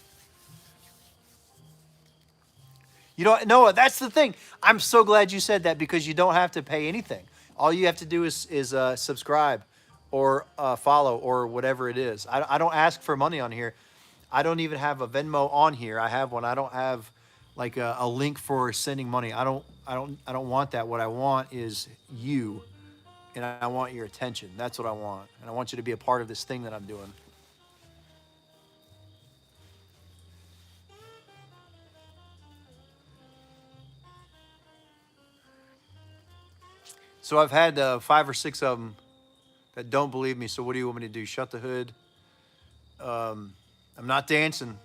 S1: You know, Noah, that's the thing. I'm so glad you said that, because you don't have to pay anything. All you have to do is subscribe or follow or whatever it is. I don't ask for money on here. I don't even have a Venmo on here. I have one. I don't have like a link for sending money. I don't want that. What I want is you, and I want your attention. That's what I want. And I want you to be a part of this thing that I'm doing. So I've had 5 or 6 of them that don't believe me. So what do you want me to do? Shut the hood? I'm not dancing.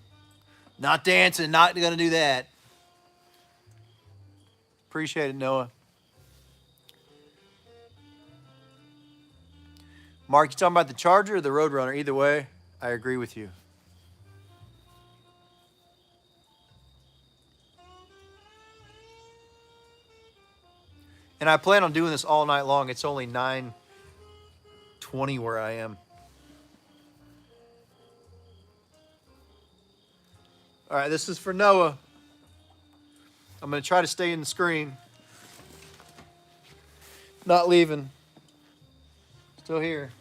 S1: Not dancing. Not going to do that. Appreciate it, Noah. Mark, you talking about the Charger or the Roadrunner? Either way, I agree with you. And I plan on doing this all night long. It's only 9:20 where I am. All right, this is for Noah. I'm going to try to stay in the screen. Not leaving. Still here.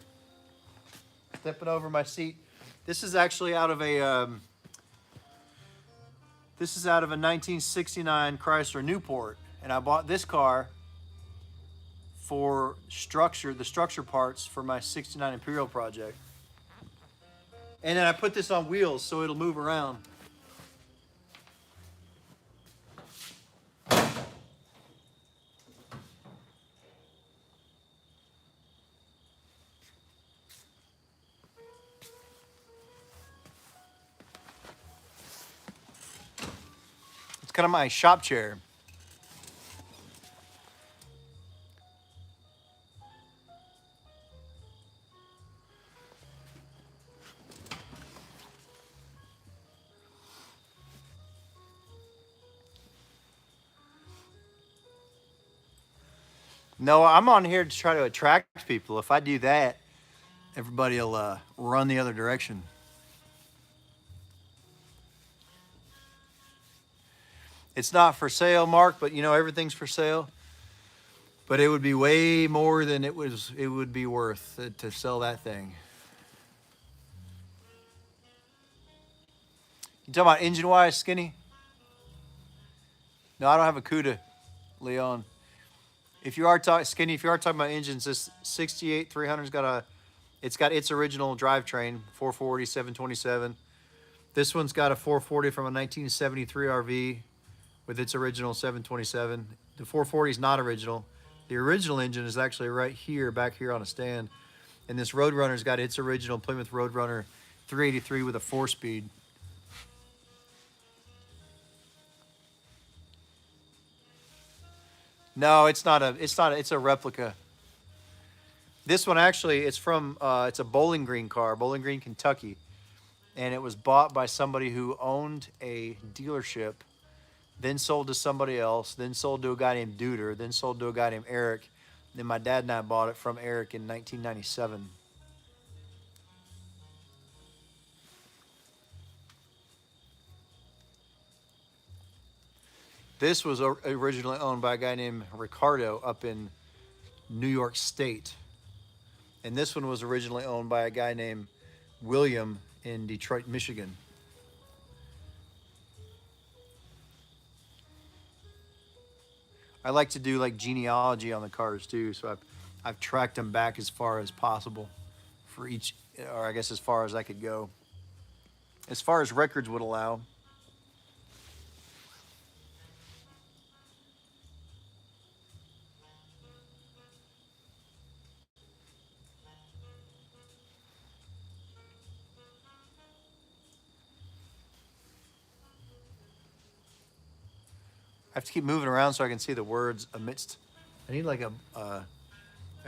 S1: Stepping over my seat. This is actually out of a 1969 Chrysler Newport, and I bought this car for the structure parts for my 69 Imperial project. And then I put this on wheels so it'll move around. It's kind of my shop chair. No, I'm on here to try to attract people. If I do that, everybody will run the other direction. It's not for sale, Mark, but everything's for sale. But it would be way more than it would be worth to sell that thing. You talking about engine-wise, Skinny? No, I don't have a CUDA, Leon. If you are talking about engines, this 68 300's got its original drivetrain, 440, 727. This one's got a 440 from a 1973 RV. with its original 727. The 440 is not original. The original engine is actually right here, back here on a stand. And this Roadrunner's got its original Plymouth Roadrunner 383 with a 4-speed. No, it's not a. It's not. It's a replica. This one actually, it's from. It's a Bowling Green car, Bowling Green, Kentucky, and it was bought by somebody who owned a dealership, then sold to somebody else, then sold to a guy named Duder, then sold to a guy named Eric. Then my dad and I bought it from Eric in 1997. This was originally owned by a guy named Ricardo up in New York State. And this one was originally owned by a guy named William in Detroit, Michigan. I like to do like genealogy on the cars too, so I've tracked them back as far as possible for each, or I guess as far as I could go, as far as records would allow. I have to keep moving around so I can see the words amidst. I need like a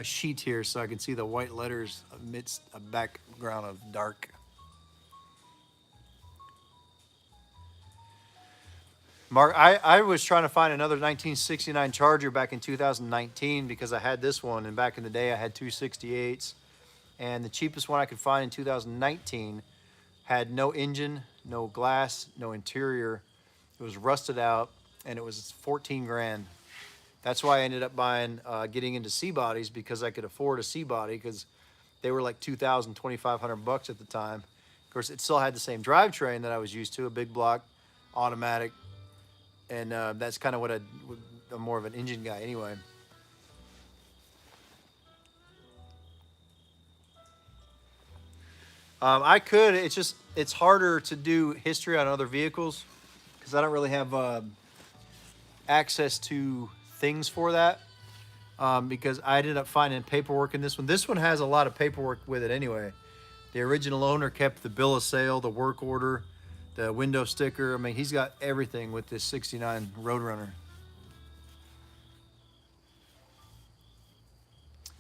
S1: sheet here so I can see the white letters amidst a background of dark. Mark, I was trying to find another 1969 Charger back in 2019 because I had this one, and back in the day I had 268s, and the cheapest one I could find in 2019 had no engine, no glass, no interior. It was rusted out, and it was 14 grand. That's why I ended up buying, getting into C-bodies, because I could afford a C-body because they were like 2,000, 2,500 bucks at the time. Of course, it still had the same drivetrain that I was used to, a big block, automatic, and that's kind of what I'm more of an engine guy anyway. I could. It's harder to do history on other vehicles because I don't really have access to things for that. Because I ended up finding paperwork in this one. This one has a lot of paperwork with it anyway. The original owner kept the bill of sale, the work order, the window sticker. I mean, he's got everything with this 69 Roadrunner.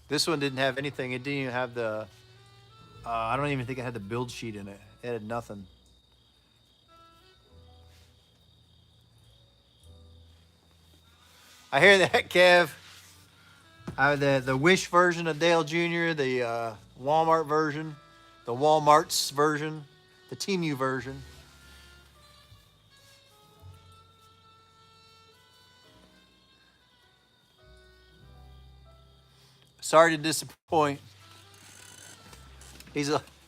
S1: This one didn't have anything. It didn't even have the, I don't even think it had the build sheet in it. It had nothing. I hear that, Kev. I have the Wish version of Dale Jr., the Walmart version, the Walmart's version, the Temu version. Sorry to disappoint.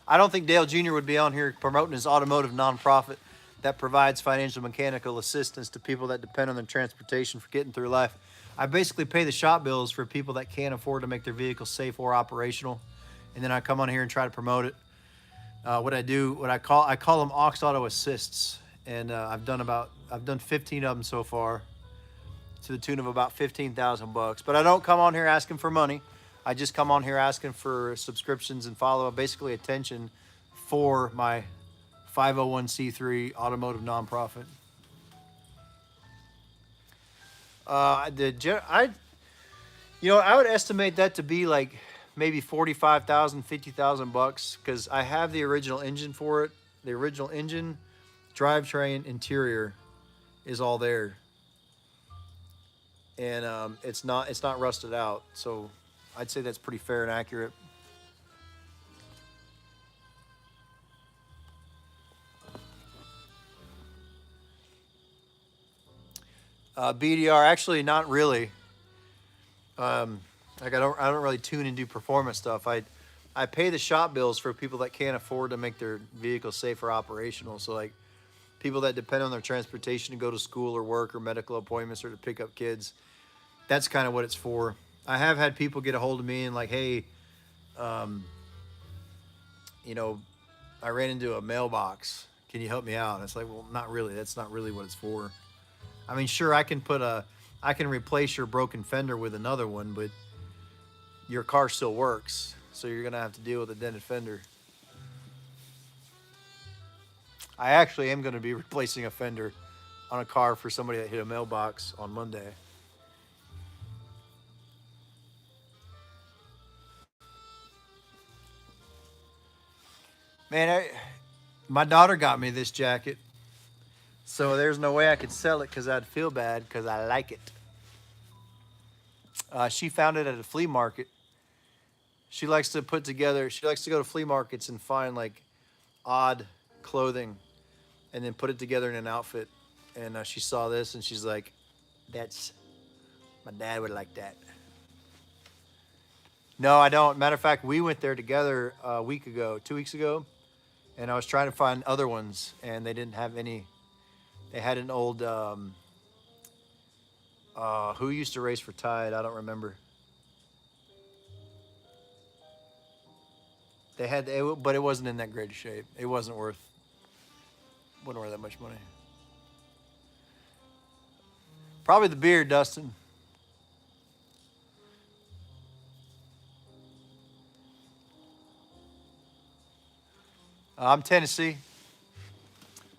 S1: I don't think Dale Jr. would be on here promoting his automotive nonprofit that provides financial mechanical assistance to people that depend on their transportation for getting through life. I basically pay the shop bills for people that can't afford to make their vehicles safe or operational, and then I come on here and try to promote it. What I call them AuxAuto assists, and I've done 15 of them so far, to the tune of about 15,000 bucks. But I don't come on here asking for money. I just come on here asking for subscriptions and follow, basically attention for my 501c3 automotive nonprofit. I would estimate that to be like maybe 45,000, 50,000 bucks, because I have the original engine for it. The original engine, drivetrain, interior is all there, and it's not rusted out. So I'd say that's pretty fair and accurate. BDR, actually, not really. Like I don't really tune and do performance stuff. I pay the shop bills for people that can't afford to make their vehicles safe or operational. So like people that depend on their transportation to go to school or work or medical appointments or to pick up kids. That's kind of what it's for. I have had people get a hold of me and like, hey, um, you know, I ran into a mailbox. Can you help me out? And it's like, well, not really. That's not really what it's for. I mean, sure, I can replace your broken fender with another one, but your car still works, so you're gonna have to deal with a dented fender. I actually am gonna be replacing a fender on a car for somebody that hit a mailbox on Monday. Man, my daughter got me this jacket, so there's no way I could sell it because I'd feel bad because I like it. She found it at a flea market. She likes to put together. She likes to go to flea markets and find like odd clothing, and then put it together in an outfit. And she saw this, and she's like, "That's my dad would like that." No, I don't. Matter of fact, we went there together a week ago, 2 weeks ago, and I was trying to find other ones, and they didn't have any. They had an old who used to race for Tide? I don't remember. They had it, but it wasn't in that great shape. It wouldn't worth that much money. Probably the beard, Dustin. I'm Tennessee.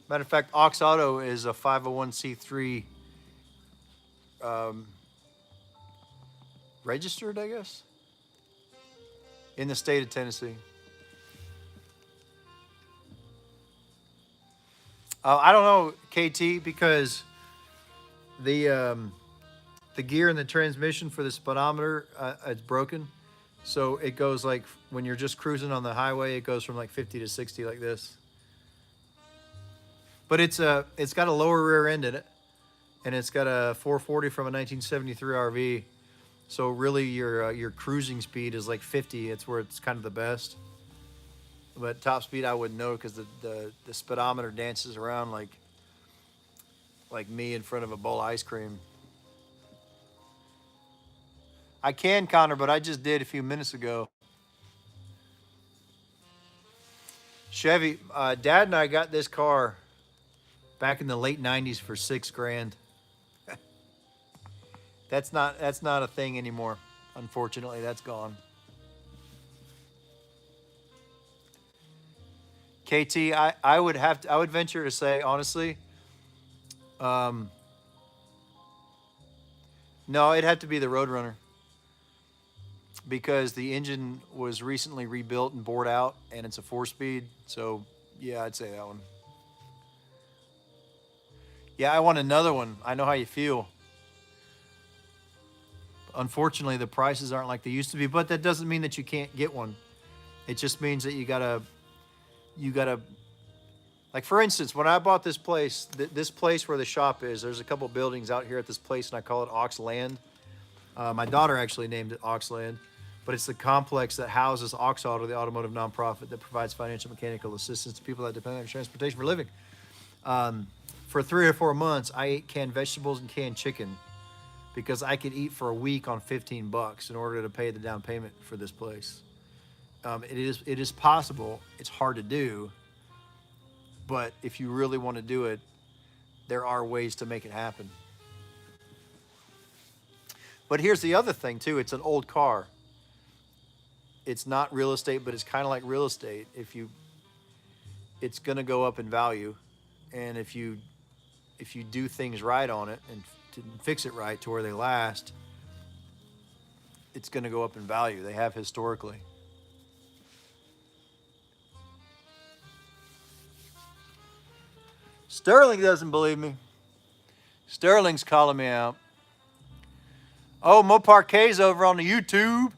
S1: Matter of fact, AuxAuto is a 501c3 um, registered, I guess, in the state of Tennessee. I don't know, KT, because the gear and the transmission for the speedometer it's broken, so it goes like when you're just cruising on the highway, it goes from like 50 to 60 like this. But it's got a lower rear end in it, and it's got a 440 from a 1973 RV. So really, your cruising speed is like 50. It's where it's kind of the best. But top speed, I wouldn't know because the speedometer dances around like me in front of a bowl of ice cream. I can, Connor, but I just did a few minutes ago. Chevy, Dad and I got this car back in the late '90s for $6,000. That's not a thing anymore. Unfortunately, that's gone. KT, I would venture to say honestly, um, no, it'd have to be the Roadrunner because the engine was recently rebuilt and bored out, and it's a 4-speed. So yeah, I'd say that one. Yeah, I want another one. I know how you feel. Unfortunately, the prices aren't like they used to be, but that doesn't mean that you can't get one. It just means that you gotta like for instance, when I bought this place, this place where the shop is, there's a couple buildings out here at this place, and I call it Aux Land. My daughter actually named it Aux Land, but it's the complex that houses AuxAuto, the automotive nonprofit that provides financial mechanical assistance to people that depend on transportation for a living. For 3 or 4 months, I ate canned vegetables and canned chicken because I could eat for a week on $15 in order to pay the down payment for this place. It is possible. It's hard to do, but if you really want to do it, there are ways to make it happen. But here's the other thing too. It's an old car. It's not real estate, but it's kind of like real estate. It's gonna go up in value, and if you do things right on it and to fix it right to where they last, it's gonna go up in value. They have historically. Sterling doesn't believe me. Sterling's calling me out. Oh, Mo Parquet's over on the YouTube.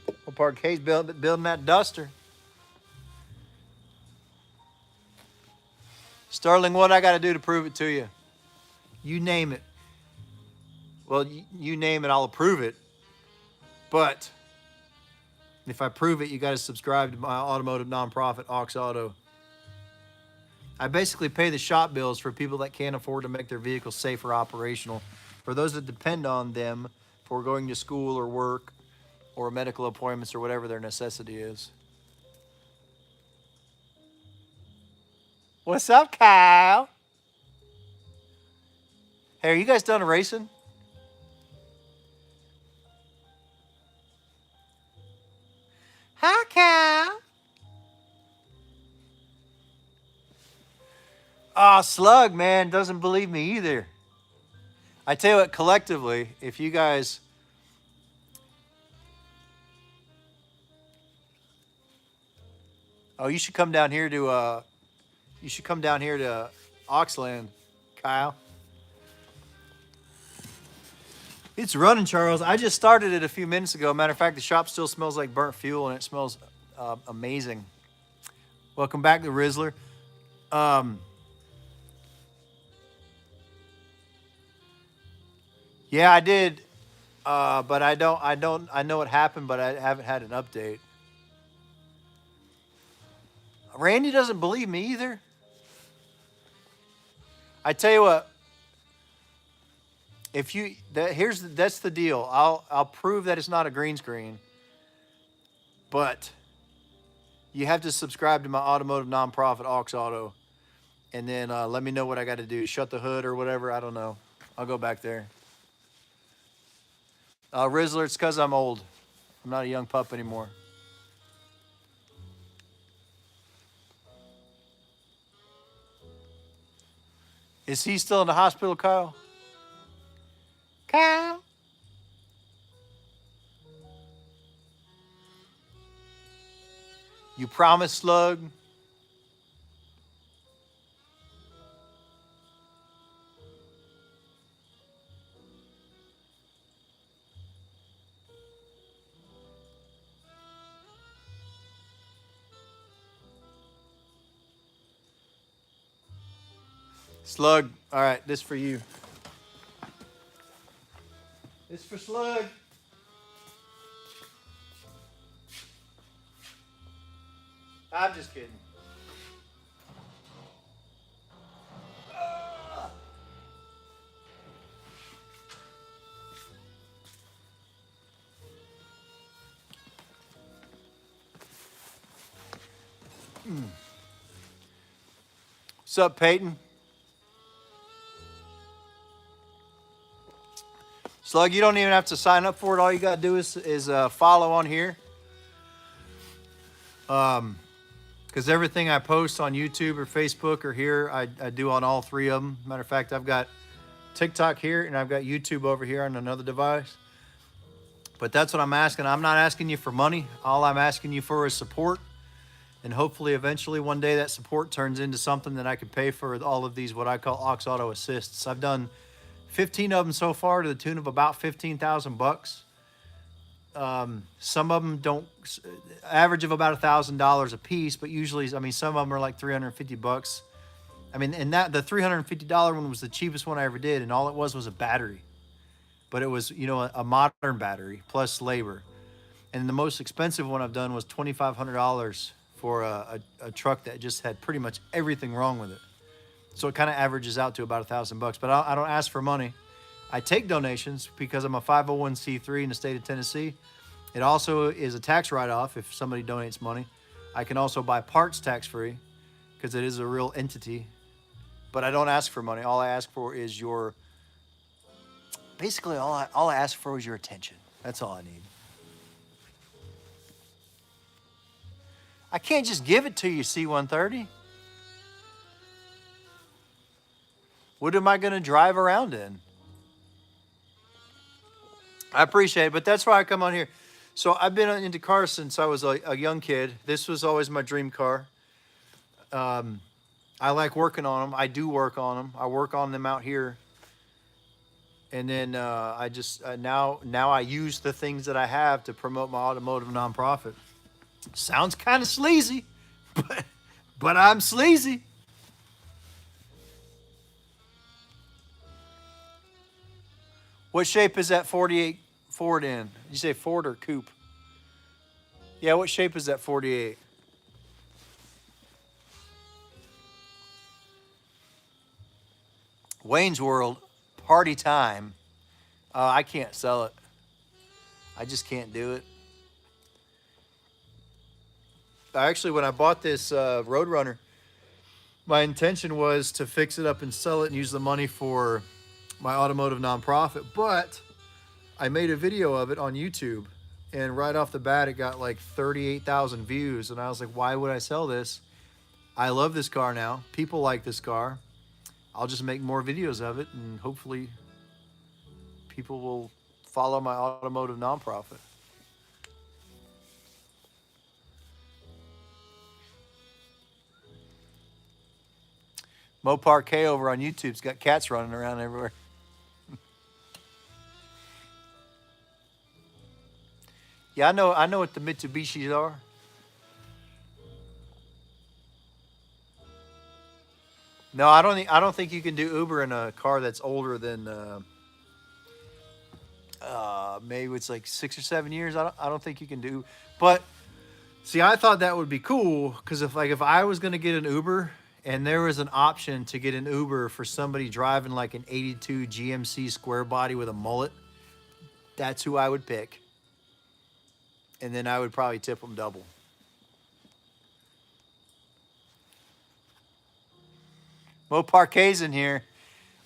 S1: Mo Parquet's building that duster. Sterling, what I got to do to prove it to you? You name it. Well, you name it, I'll approve it. But if I prove it, you got to subscribe to my automotive nonprofit, AuxAuto. I basically pay the shop bills for people that can't afford to make their vehicles safe or operational, for those that depend on them for going to school or work or medical appointments or whatever their necessity is. What's up, Kyle? Hey, are you guys done racing? Hi, Kyle. Oh, Slug, man, doesn't believe me either. I tell you what, collectively, if you guys, oh, you should come down here to Auxland, Kyle. It's running, Charles. I just started it a few minutes ago. Matter of fact, the shop still smells like burnt fuel, and it smells amazing. Welcome back to Rizzler. Um, yeah, I did, but I know what happened, but I haven't had an update. Randy doesn't believe me either. I tell you what, if you that's the deal. I'll prove that it's not a green screen, but you have to subscribe to my automotive nonprofit AuxAuto, and then let me know what I got to do. Shut the hood or whatever. I don't know. I'll go back there. Rizzler, it's because I'm old. I'm not a young pup anymore. Is he still in the hospital, Kyle? Kyle? You promised, Slug? Slug, all right, this for you. This for Slug. I'm just kidding. What's up, Peyton? Slug, you don't even have to sign up for it. All you got to do is follow on here. Because everything I post on YouTube or Facebook or here, I do on all three of them. Matter of fact, I've got TikTok here and I've got YouTube over here on another device. But that's what I'm asking. I'm not asking you for money. All I'm asking you for is support. And hopefully eventually one day that support turns into something that I can pay for all of these, what I call AuxAuto assists. I've done 15 of them so far to the tune of about 15,000 bucks. Some of them don't average of about $1,000 a piece, but usually, I mean, some of them are like 350 bucks. I mean, and that the $350 one was the cheapest one I ever did, and all it was a battery, but it was, you know, a modern battery plus labor. And the most expensive one I've done was $2,500 for a truck that just had pretty much everything wrong with it. So it kind of averages out to about $1,000 bucks. But I don't ask for money. I take donations because I'm a 501c3 in the state of Tennessee. It also is a tax write-off if somebody donates money. I can also buy parts tax-free because it is a real entity. But I don't ask for money. All I ask for is your, basically all I ask for is your attention. That's all I need. I can't just give it to you, C-130. What am I going to drive around in? I appreciate it, but that's why I come on here. So I've been into cars since I was a young kid. This was always my dream car. I like working on them. I do work on them. I work on them out here. And then I just now I use the things that I have to promote my automotive nonprofit. Sounds kind of sleazy, but I'm sleazy. What shape is that 48 Ford in? Did you say Ford or coupe? Yeah, what shape is that 48? Wayne's World, party time. I can't sell it. I just can't do it. Actually, when I bought this Roadrunner, my intention was to fix it up and sell it and use the money for my automotive nonprofit. But I made a video of it on YouTube, and right off the bat, it got like 38,000 views. And I was like, why would I sell this? I love this car now. People like this car. I'll just make more videos of it, and hopefully people will follow my automotive nonprofit. Mo Parquet over on YouTube's got cats running around everywhere. Yeah, I know what the Mitsubishis are. No, I don't think you can do Uber in a car that's older than maybe it's like 6 or 7 years. I don't think you can do. But see, I thought that would be cool because if I was gonna get an Uber and there was an option to get an Uber for somebody driving like an '82 GMC square body with a mullet, that's who I would pick. And then I would probably tip them double. Mo Parquet's in here.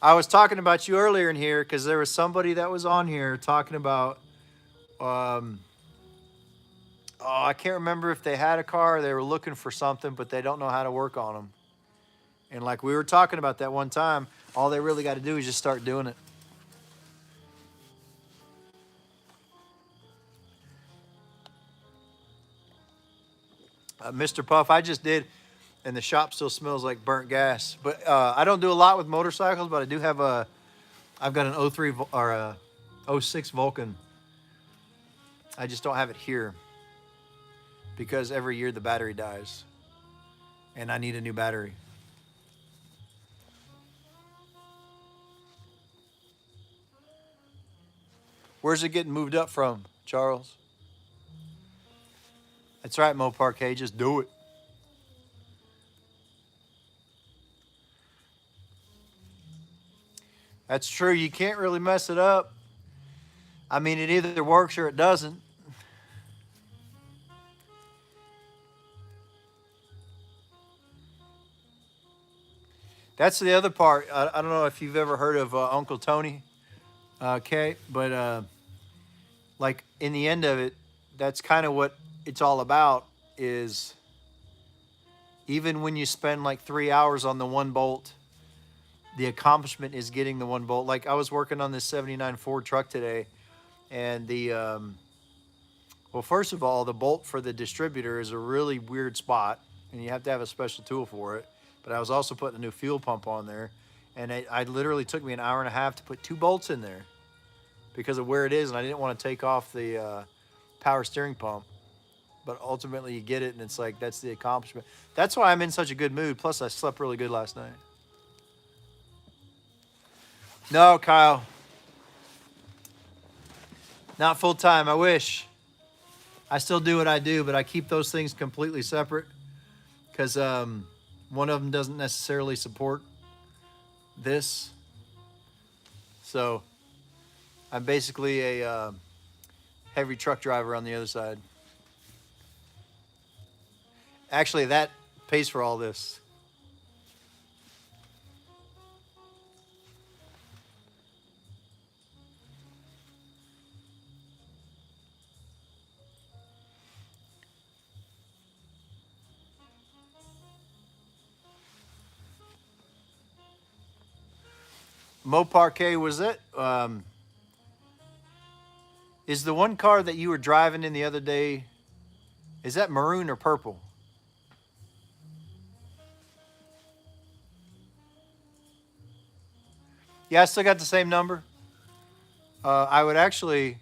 S1: I was talking about you earlier in here because there was somebody that was on here talking about, I can't remember if they had a car or they were looking for something, but they don't know how to work on them. And like we were talking about that one time, all they really got to do is just start doing it. Mr. Puff, I just did, and the shop still smells like burnt gas. But I don't do a lot with motorcycles, but I do have I've got an 03 or a 06 Vulcan. I just don't have it here because every year the battery dies, and I need a new battery. Where's it getting moved up from, Charles? That's right, Mo Parquet, just do it. That's true. You can't really mess it up. I mean, it either works or it doesn't. That's the other part. I don't know if you've ever heard of Uncle Tony, Kay, but like in the end of it, that's kind of what it's all about is even when you spend like 3 hours on the one bolt, the accomplishment is getting the one bolt. Like I was working on this 79 Ford truck today, and well, first of all, the bolt for the distributor is a really weird spot, and you have to have a special tool for it. But I was also putting a new fuel pump on there, and I literally took me an hour and a half to put 2 bolts in there because of where it is, and I didn't want to take off the power steering pump. But ultimately, you get it, and it's like that's the accomplishment. That's why I'm in such a good mood. Plus, I slept really good last night. No, Kyle. Not full time. I wish. I still do what I do, but I keep those things completely separate because one of them doesn't necessarily support this. So I'm basically a heavy truck driver on the other side. Actually, that pays for all this. Mo Parquet, was it? Is the one car that you were driving in the other day, is that maroon or purple? Yeah, I still got the same number. I would actually,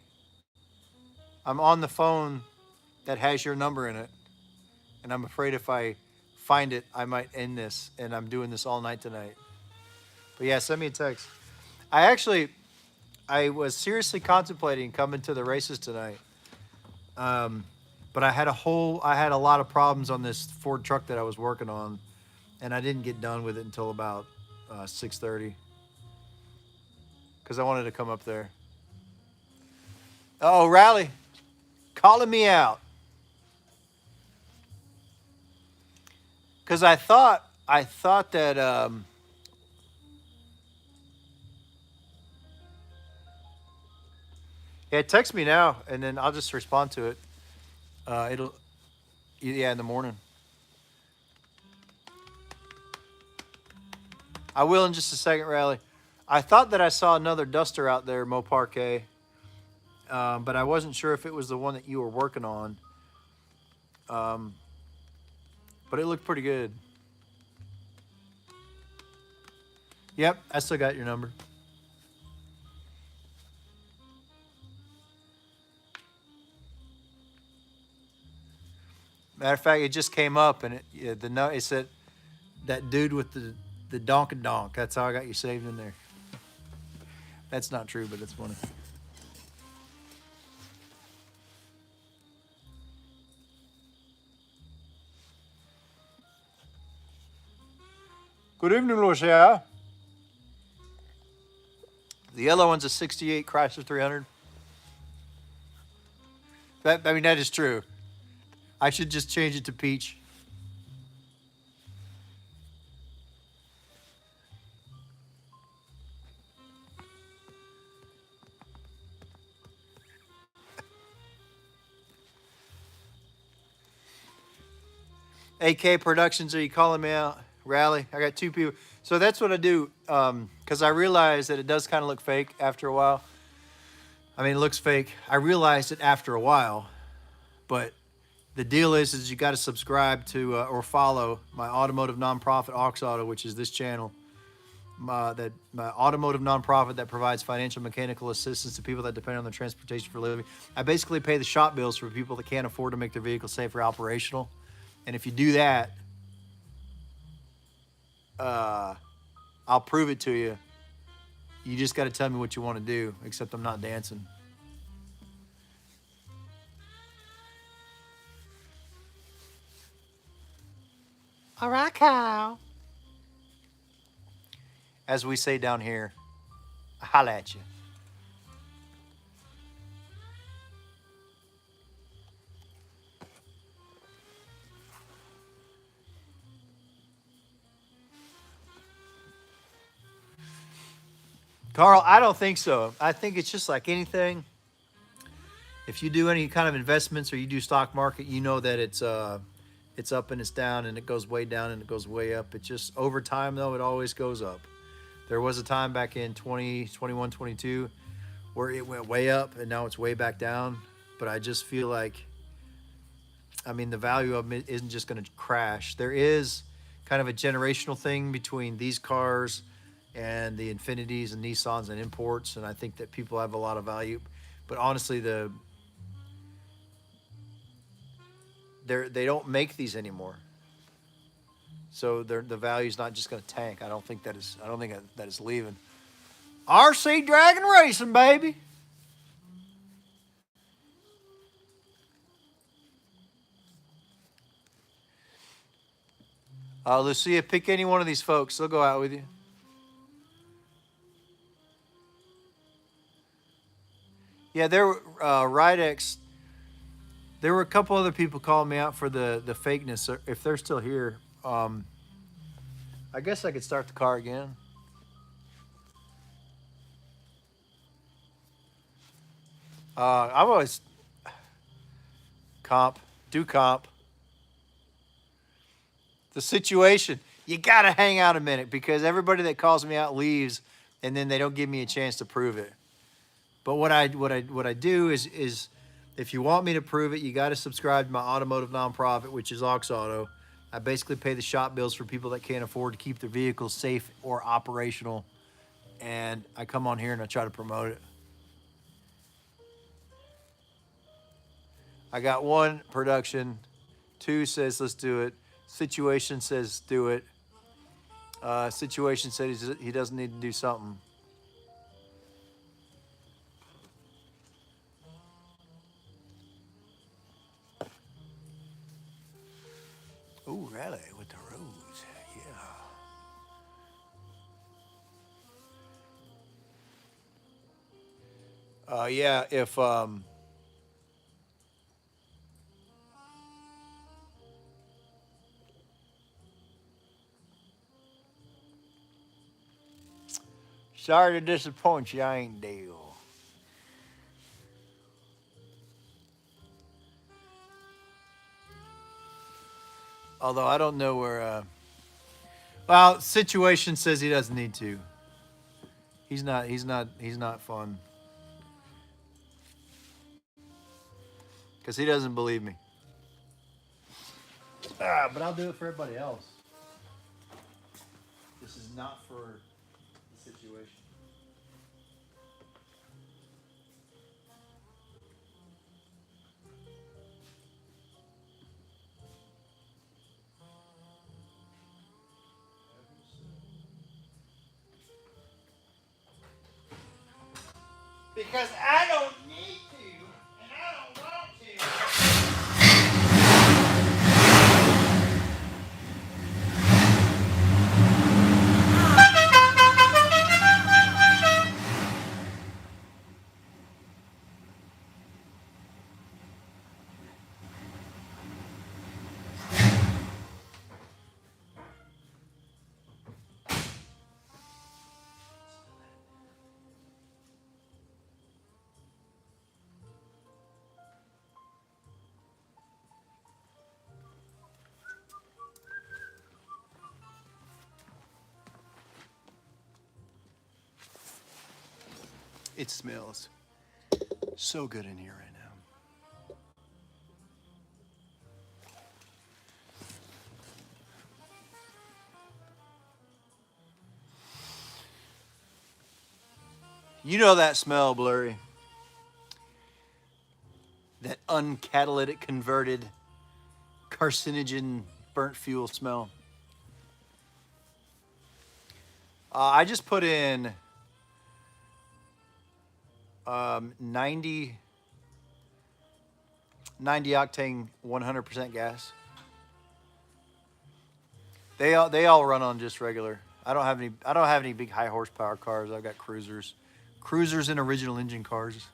S1: I'm on the phone that has your number in it, and I'm afraid if I find it, I might end this, and I'm doing this all night tonight. But yeah, send me a text. I was seriously contemplating coming to the races tonight. But I had a lot of problems on this Ford truck that I was working on, and I didn't get done with it until about 6:30 because I wanted to come up there. Oh, Rally, calling me out. Because I thought I thought that yeah, text me now, and then I'll just respond to it. It'll yeah in the morning. I will in just a second, Rally. I thought that I saw another duster out there, Mo Parquet, but I wasn't sure if it was the one that you were working on. Um, but it looked pretty good. Yep, I still got your number. Matter of fact, it just came up, and it said that dude with the donk and donk. That's how I got you saved in there. That's not true, but it's funny. Good evening, Lucia. The yellow one's a '68 Chrysler 300. That is true. I should just change it to peach. AK Productions, are you calling me out? Rally. I got two people. So that's what I do, because I realize that it does kind of look fake after a while. I mean, it looks fake. I realized it after a while, but the deal is you got to subscribe to or follow my automotive nonprofit AuxAuto, which is this channel. My automotive nonprofit that provides financial mechanical assistance to people that depend on their transportation for a living. I basically pay the shop bills for people that can't afford to make their vehicles safer operational. And if you do that, I'll prove it to you. You just got to tell me what you want to do, except I'm not dancing. All right, Kyle. As we say down here, holla at you. Carl, I don't think so. I think it's just like anything. If you do any kind of investments or you do stock market, you know that it's up and it's down and it goes way down and it goes way up. It just over time though, it always goes up. There was a time back in 2021, 22 where it went way up and now it's way back down. But I just feel like, I mean, the value of it isn't just going to crash. There is kind of a generational thing between these cars and the Infinities and Nissans and imports, and I think that people have a lot of value. But honestly, they don't make these anymore, so the value is not just going to tank. I don't think that is leaving. RC Dragon Racing, baby. Lucia, pick any one of these folks. They'll go out with you. Yeah, there were Ridex. There were a couple other people calling me out for the fakeness. If they're still here, I guess I could start the car again. I've always do comp. The situation, you gotta hang out a minute because everybody that calls me out leaves, and then they don't give me a chance to prove it. But what I do is if you want me to prove it, you got to subscribe to my automotive nonprofit, which is AuxAuto. I basically pay the shop bills for people that can't afford to keep their vehicles safe or operational, and I come on here and I try to promote it. I got one production, two says let's do it. Situation says do it. Situation said he doesn't need to do something. Ooh, really? With the rose, yeah. Yeah, if Sorry to disappoint you, I ain't Dale. Although I don't know where. Well, situation says he doesn't need to. He's not. He's not. He's not fun. Because he doesn't believe me. But I'll do it for everybody else. This is not for the situation. Because I don't need to, and I don't want to. It smells so good in here right now. You know that smell, Blurry? That uncatalytic converted carcinogen burnt fuel smell. I just put in 90 octane 100% gas. They all run on just regular. I don't have any big high horsepower cars. I've got cruisers and original engine cars.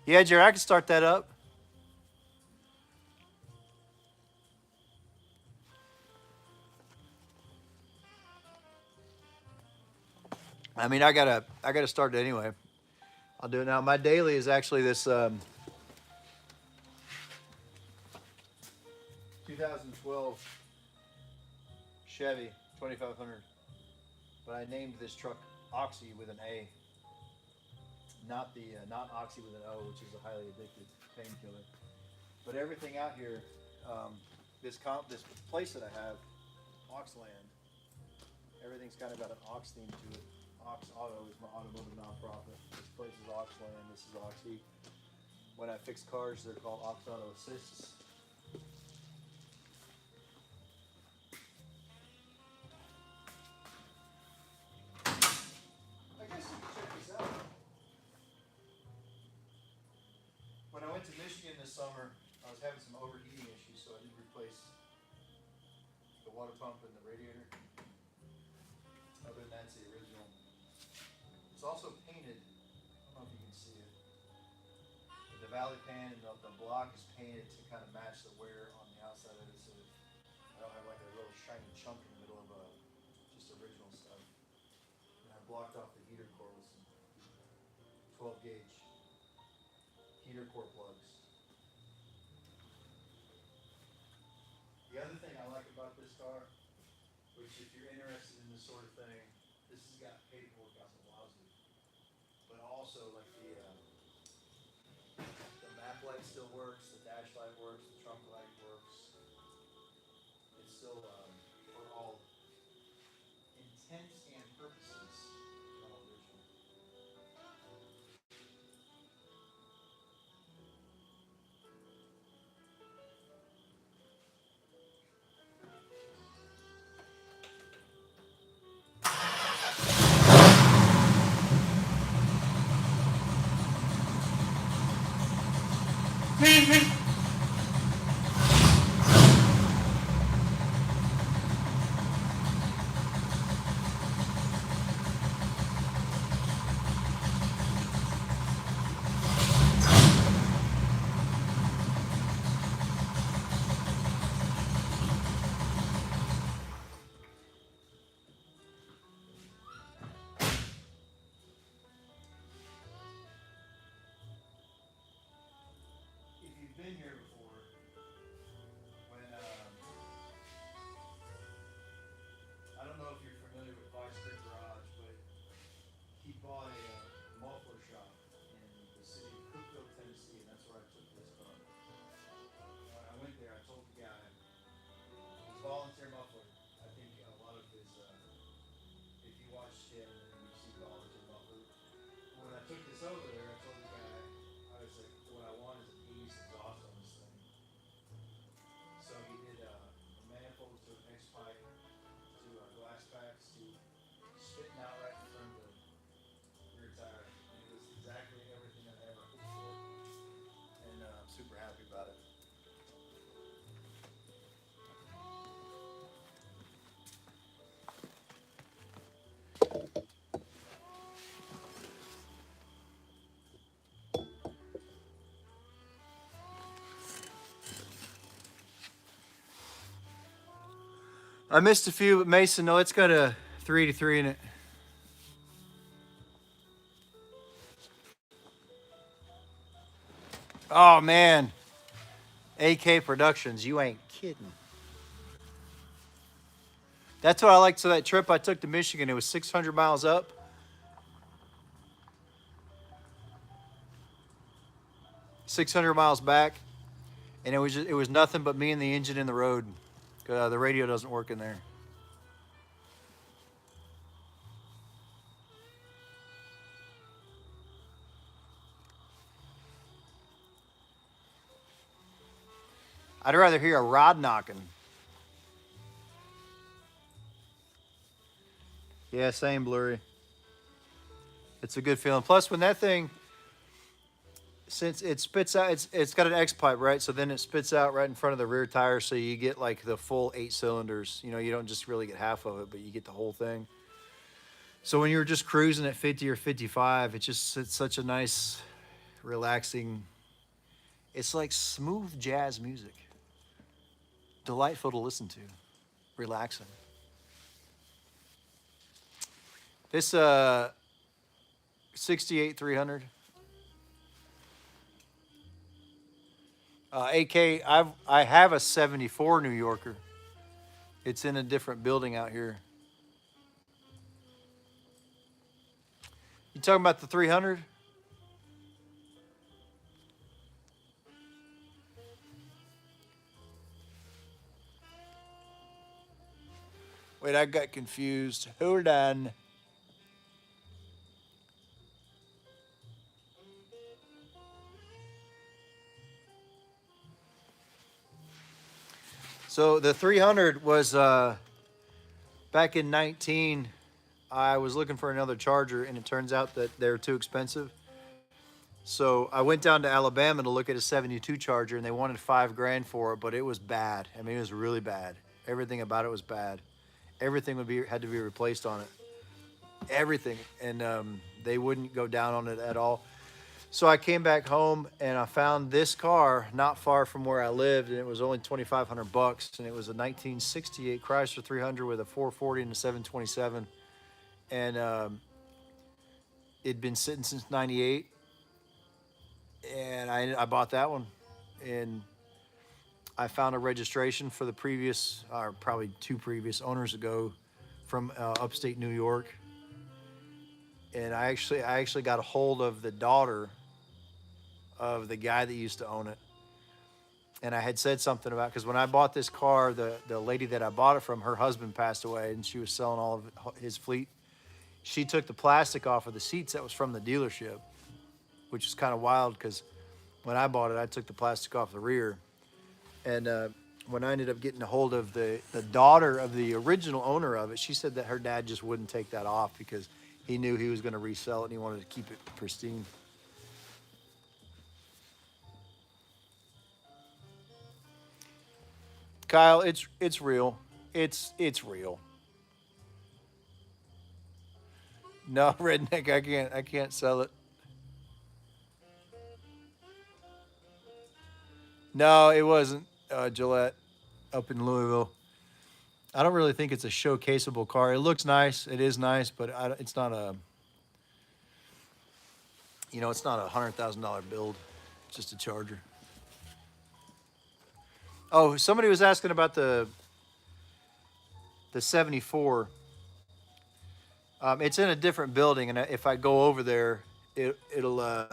S1: Yeah, Jerry, I can start that up. I mean, I gotta start it anyway. I'll do it now. My daily is actually this 2012 Chevy 2500, but I named this truck Oxy with an A, not Oxy with an O, which is a highly addictive painkiller. But everything out here, this place that I have, AuxLand, everything's kind of got an Aux theme to it. AuxAuto is my automotive nonprofit. This place is AuxLand. This is Oxy. When I fix cars, they're called AuxAuto Assists. I guess you can check this out. When I went to Michigan this summer, I was having some overheating issues, so I did replace the water pump and the radiator. Other than that, it's the original. It's also painted. I don't know if you can see it. But the valley pan and the block is painted to kind of match the wear on the outside of it, so I don't have like a little shiny chunk in the middle of just original stuff. And I blocked off the heater core with some 12 gauge heater core plugs. The other thing I like about this car, which if you're interested in this sort of thing, this has got paperwork out the wazoo. But also like the map light still works, the dash light works, the trunk light works. It's still for all intents and purposes all original. muffler. I think a lot of his, if you watch him and you see dollars and muffler. When I took this over there, I told the guy, I was like, what I want is an 80s exhaust on this thing. So he did manifolds to an X pipe to glass packs to spitting out right in front of the rear tire. And it was exactly everything I ever hoped for. And I'm super happy about it. I missed a few, but Mason, no, it's got a 383 in it. Oh man, AK Productions, you ain't kidding. That's what I liked. So that trip I took to Michigan, it was 600 miles up. 600 miles back, and it was nothing but me and the engine in the road. The radio doesn't work in there. I'd rather hear a rod knocking. Yeah, same, blurry. It's a good feeling. Plus, when that thing, since it spits out, it's got an X pipe, right? So then it spits out right in front of the rear tire, so you get like the full 8 cylinders. You know, you don't just really get half of it, but you get the whole thing. So when you're just cruising at 50 or 55, it's such a nice, relaxing. It's like smooth jazz music. Delightful to listen to, relaxing. This 68 300 AK. I have a 74 New Yorker. It's in a different building out here. You talking about the 300? Wait, I got confused. Hold on. So the 300 was back in 19. I was looking for another charger, and it turns out that they're too expensive. So I went down to Alabama to look at a 72 charger, and they wanted $5,000 for it, but it was bad. I mean, it was really bad. Everything about it was bad. Everything had to be replaced on it. Everything, and they wouldn't go down on it at all. So I came back home and I found this car not far from where I lived, and it was only $2,500, and it was a 1968 Chrysler 300 with a 440 and a 727, and it'd been sitting since '98, and I bought that one, and I found a registration for the previous, or probably 2 previous owners ago, from upstate New York, and I actually got a hold of the daughter of the guy that used to own it, and I had said something about, because when I bought this car, the lady that I bought it from, her husband passed away, and she was selling all of his fleet. She took the plastic off of the seats that was from the dealership, which is kind of wild because when I bought it, I took the plastic off the rear. And when I ended up getting a hold of the daughter of the original owner of it, she said that her dad just wouldn't take that off because he knew he was going to resell it and he wanted to keep it pristine. Kyle, it's real. It's real. No, redneck, I can't sell it. No, it wasn't Gillette up in Louisville. I don't really think it's a showcaseable car. It looks nice. It is nice, but it's not a, it's not $100,000 build. It's just a Charger. Oh, somebody was asking about the 74. It's in a different building, and if I go over there, it'll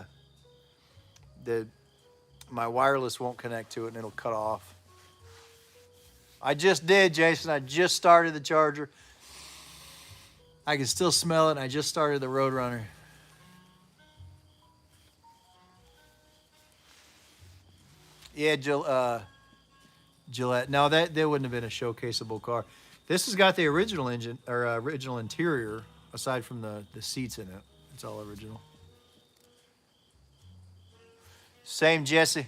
S1: the my wireless won't connect to it, and it'll cut off. I just did, Jason. I just started the Charger. I can still smell it. And I just started the Roadrunner. Yeah, Gillette. No, that wouldn't have been a showcaseable car. This has got the original engine or original interior, aside from the seats in it. It's all original. Same, Jesse.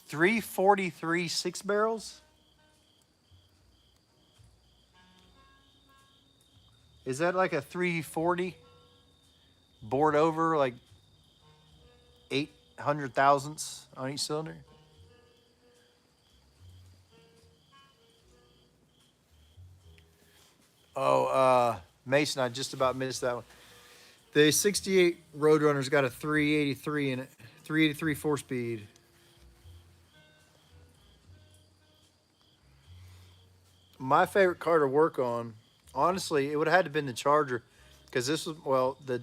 S1: 343 6 barrels. Is that like a 340 bored over like 800 thousandths on each cylinder? Oh, Mason, I just about missed that one. The 68 Roadrunner's got a 383 in it, 383 4-speed. My favorite car to work on, honestly, it would have had to been the Charger, because this was, well, the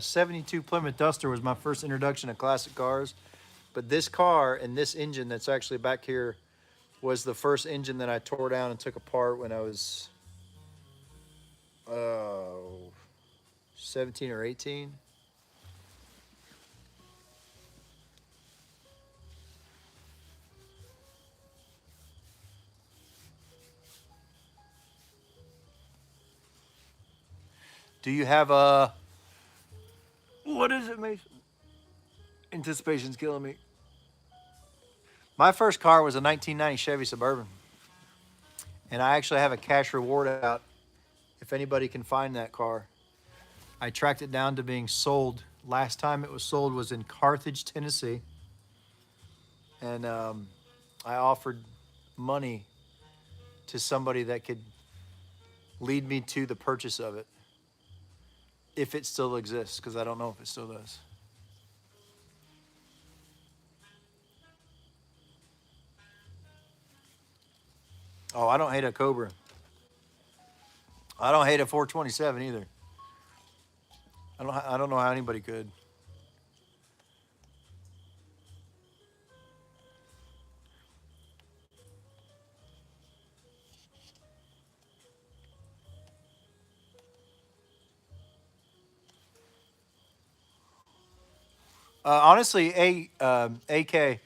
S1: 72 Plymouth Duster was my first introduction to classic cars. But this car and this engine that's actually back here was the first engine that I tore down and took apart when I was 17 or 18. Do you have a, what is it, Mason? Anticipation's killing me. My first car was a 1990 Chevy Suburban. And I actually have a cash reward out if anybody can find that car. I tracked it down to being sold. Last time it was sold was in Carthage, Tennessee. And I offered money to somebody that could lead me to the purchase of it, if it still exists, because I don't know if it still does. Oh, I don't hate a Cobra. I don't hate a 427 either. I don't know how anybody could. Honestly, AK.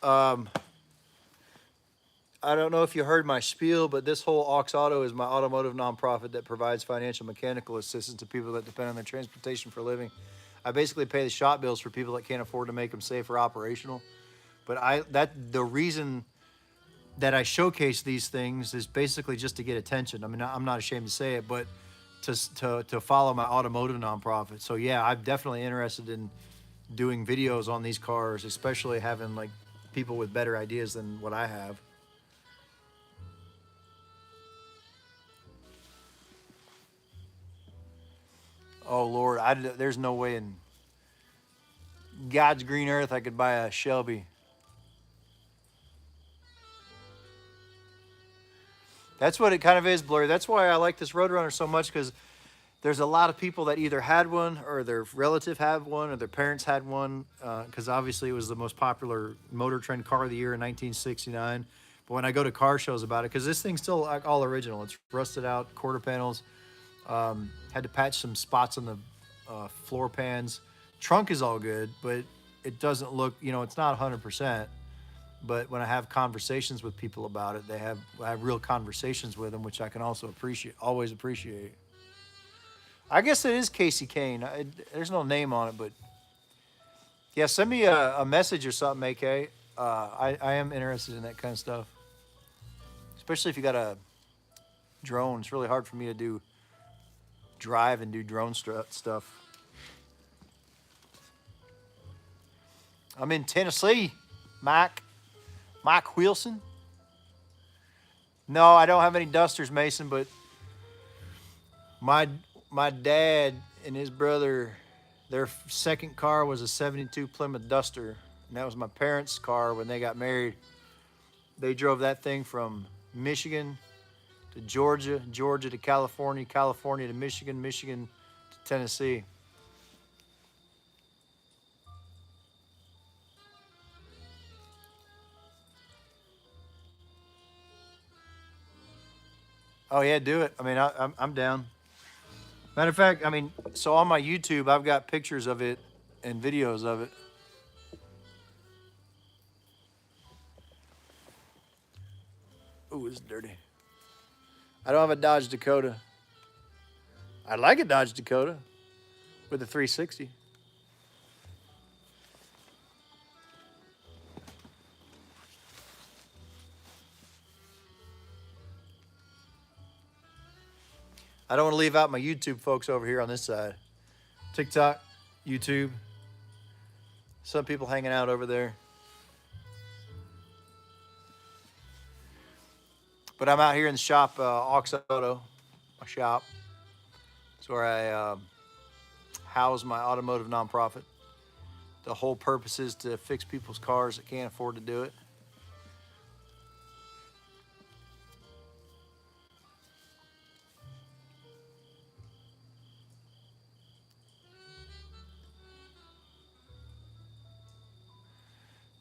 S1: Um, I don't know if you heard my spiel, but this whole AuxAuto is my automotive nonprofit that provides financial mechanical assistance to people that depend on their transportation for a living. I basically pay the shop bills for people that can't afford to make them safe or operational. But the reason that I showcase these things is basically just to get attention. I mean, I'm not ashamed to say it, but to follow my automotive nonprofit. So yeah, I'm definitely interested in doing videos on these cars, especially having like people with better ideas than what I have. Oh Lord, there's no way in God's green earth I could buy a Shelby. That's what it kind of is, Blurry. That's why I like this Roadrunner so much, because there's a lot of people that either had one or their relative had one or their parents had one, because obviously it was the most popular Motor Trend car of the year in 1969. But when I go to car shows about it, because this thing's still like all original. It's rusted out, quarter panels. Had to patch some spots on the floor pans. Trunk is all good, but it doesn't look, it's not 100%. But when I have conversations with people about it, I have real conversations with them, which I can also always appreciate. I guess it is Casey Kane. There's no name on it, but yeah, send me a message or something, AK. I am interested in that kind of stuff, especially if you got a drone. It's really hard for me to drive and do drone stuff. I'm in Tennessee, Mike Wilson. No, I don't have any Dusters, Mason, but my dad and his brother, their second car was a 72 Plymouth Duster, and that was my parents' car when they got married. They drove that thing from Michigan to Georgia, Georgia to California, California to Michigan, Michigan to Tennessee. Oh yeah, do it. I mean, I'm down. Matter of fact, I mean, so on my YouTube, I've got pictures of it and videos of it. Ooh, it's dirty. I don't have a Dodge Dakota. I'd like a Dodge Dakota with a 360. I don't want to leave out my YouTube folks over here on this side. TikTok, YouTube. Some people hanging out over there. But I'm out here in the shop, AuxAuto, my shop. It's where I house my automotive nonprofit. The whole purpose is to fix people's cars that can't afford to do it.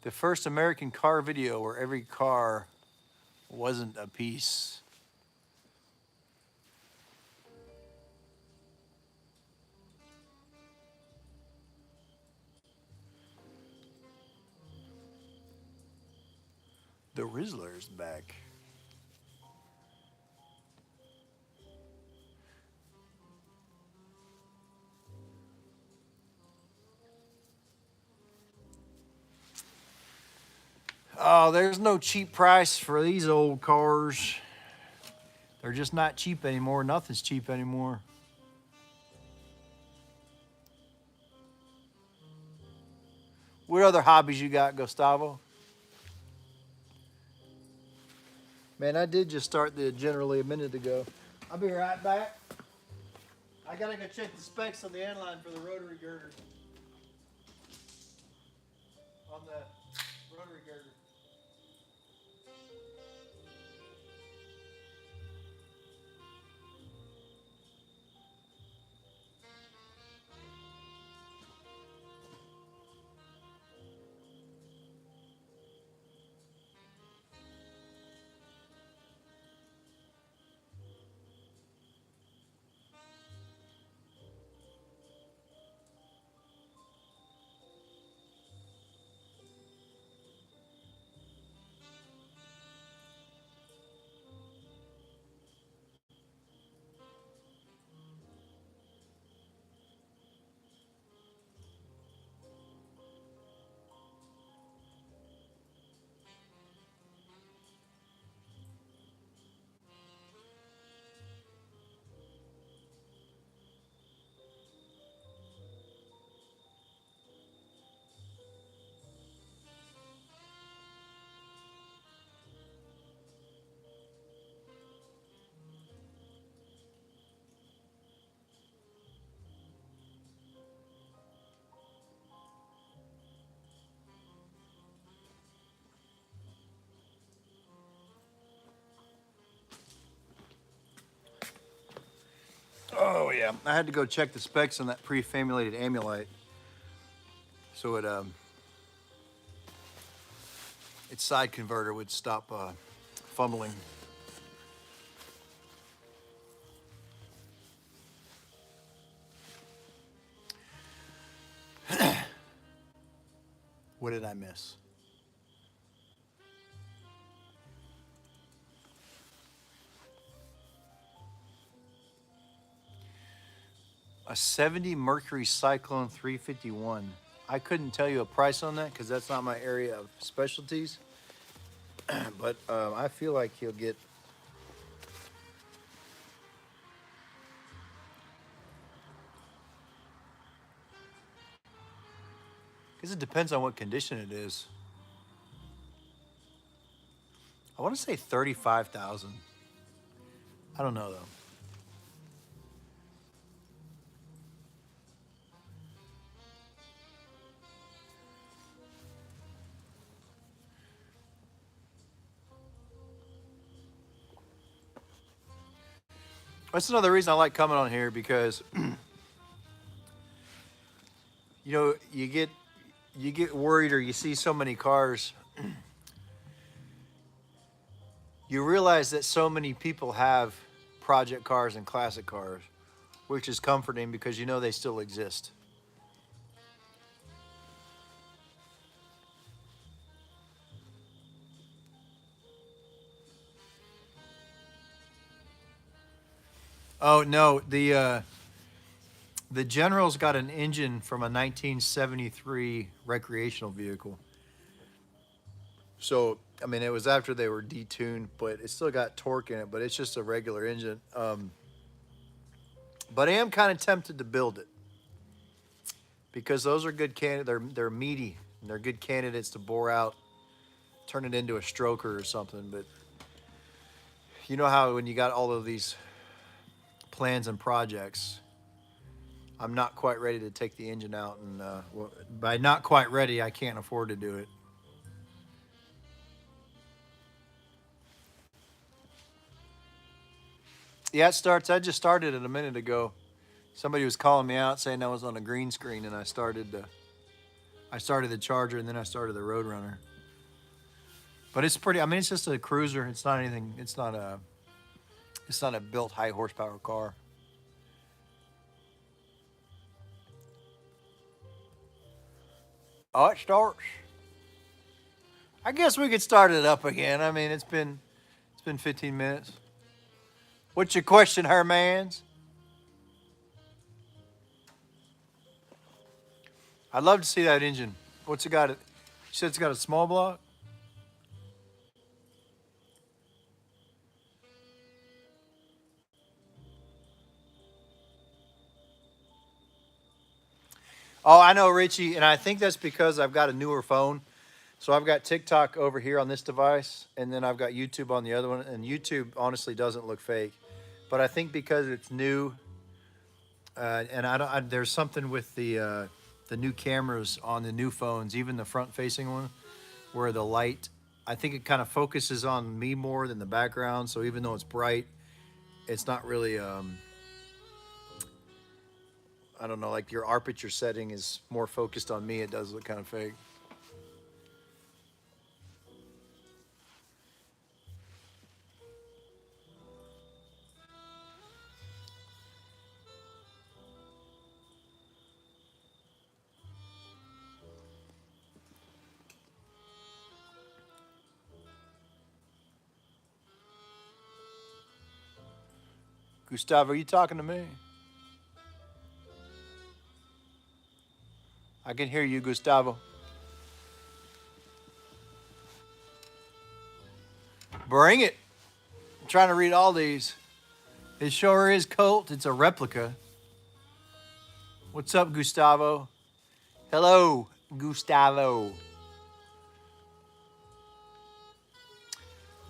S1: The first American car video where every car wasn't a piece. The Rizzler's back. Oh, there's no cheap price for these old cars. They're just not cheap anymore. Nothing's cheap anymore. What other hobbies you got, Gustavo? Man, I did just start the generally a minute ago. I'll be right back. I gotta go check the specs on the end line for the rotary girder. On the rotary girder. Oh yeah, I had to go check the specs on that pre-famulated Amulite, so its side converter would stop fumbling. What did I miss? A 70 Mercury Cyclone 351. I couldn't tell you a price on that because that's not my area of specialties. But I feel like he'll get. Because it depends on what condition it is. I want to say 35,000. I don't know though. That's another reason I like coming on here because you know you get worried or you see so many cars. You realize that so many people have project cars and classic cars, which is comforting because you know they still exist. Oh no, the General's got an engine from a 1973 recreational vehicle. So I mean, it was after they were detuned, but it still got torque in it. But it's just a regular engine. But I am kind of tempted to build it because those are good they're meaty and they're good candidates to bore out, turn it into a stroker or something. But you know how when you got all of these plans and projects, I'm not quite ready to take the engine out, and by not quite ready, I can't afford to do it. Yeah, it starts. I just started it a minute ago. Somebody was calling me out saying I was on a green screen, and I started the Charger, and then I started the Roadrunner. But it's pretty. I mean, it's just a cruiser. It's not anything. It's not a built high horsepower car. Oh, it starts. I guess we could start it up again. I mean, it's been 15 minutes. What's your question, Hermans? I'd love to see that engine. What's it got? You said it's got a small block? Oh, I know, Richie, and I think that's because I've got a newer phone. So I've got TikTok over here on this device, and then I've got YouTube on the other one. And YouTube honestly doesn't look fake, but I think because it's new, and there's something with the new cameras on the new phones, even the front-facing one, where the light, I think it kind of focuses on me more than the background. So even though it's bright, it's not really. I don't know, like your aperture setting is more focused on me. It does look kind of fake. Gustavo, are you talking to me? I can hear you, Gustavo. Bring it. I'm trying to read all these. It sure is Colt. It's a replica. What's up, Gustavo? Hello, Gustavo.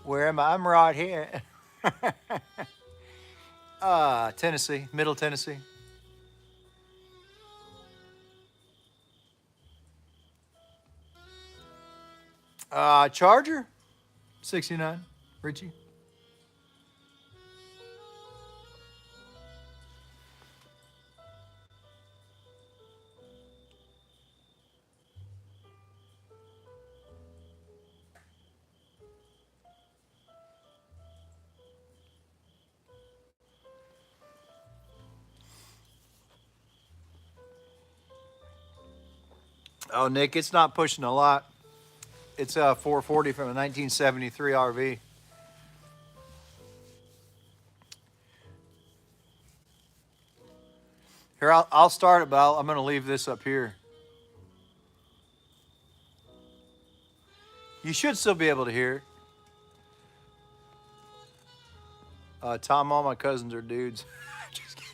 S1: Where am I? I'm right here. Tennessee, Middle Tennessee. Charger, 69, Richie. Oh, Nick, it's not pushing a lot. It's a 440 from a 1973 RV. Here, I'll start it, but I'm going to leave this up here. You should still be able to hear it. Tom, all my cousins are dudes. Just kidding.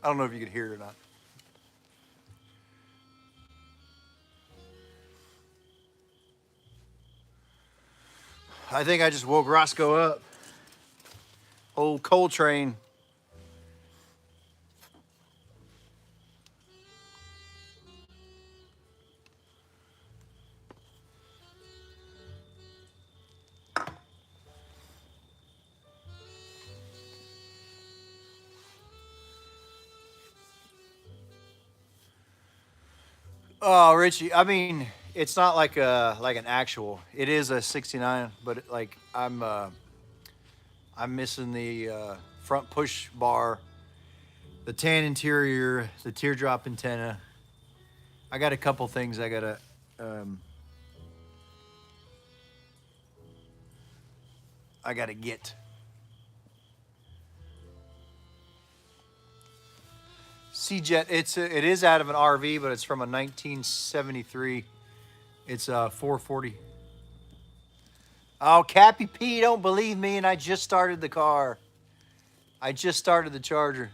S1: I don't know if you could hear it or not. I think I just woke Roscoe up. Old Coltrane. Oh, Richie. I mean, it's not like an actual. It is a '69, but like I'm missing the front push bar, the tan interior, the teardrop antenna. I got a couple things um, I gotta get. C-Jet. It is out of an RV, but it's from a 1973. It's 440. Oh, Cappy P, don't believe me, and I just started the car. I just started the Charger.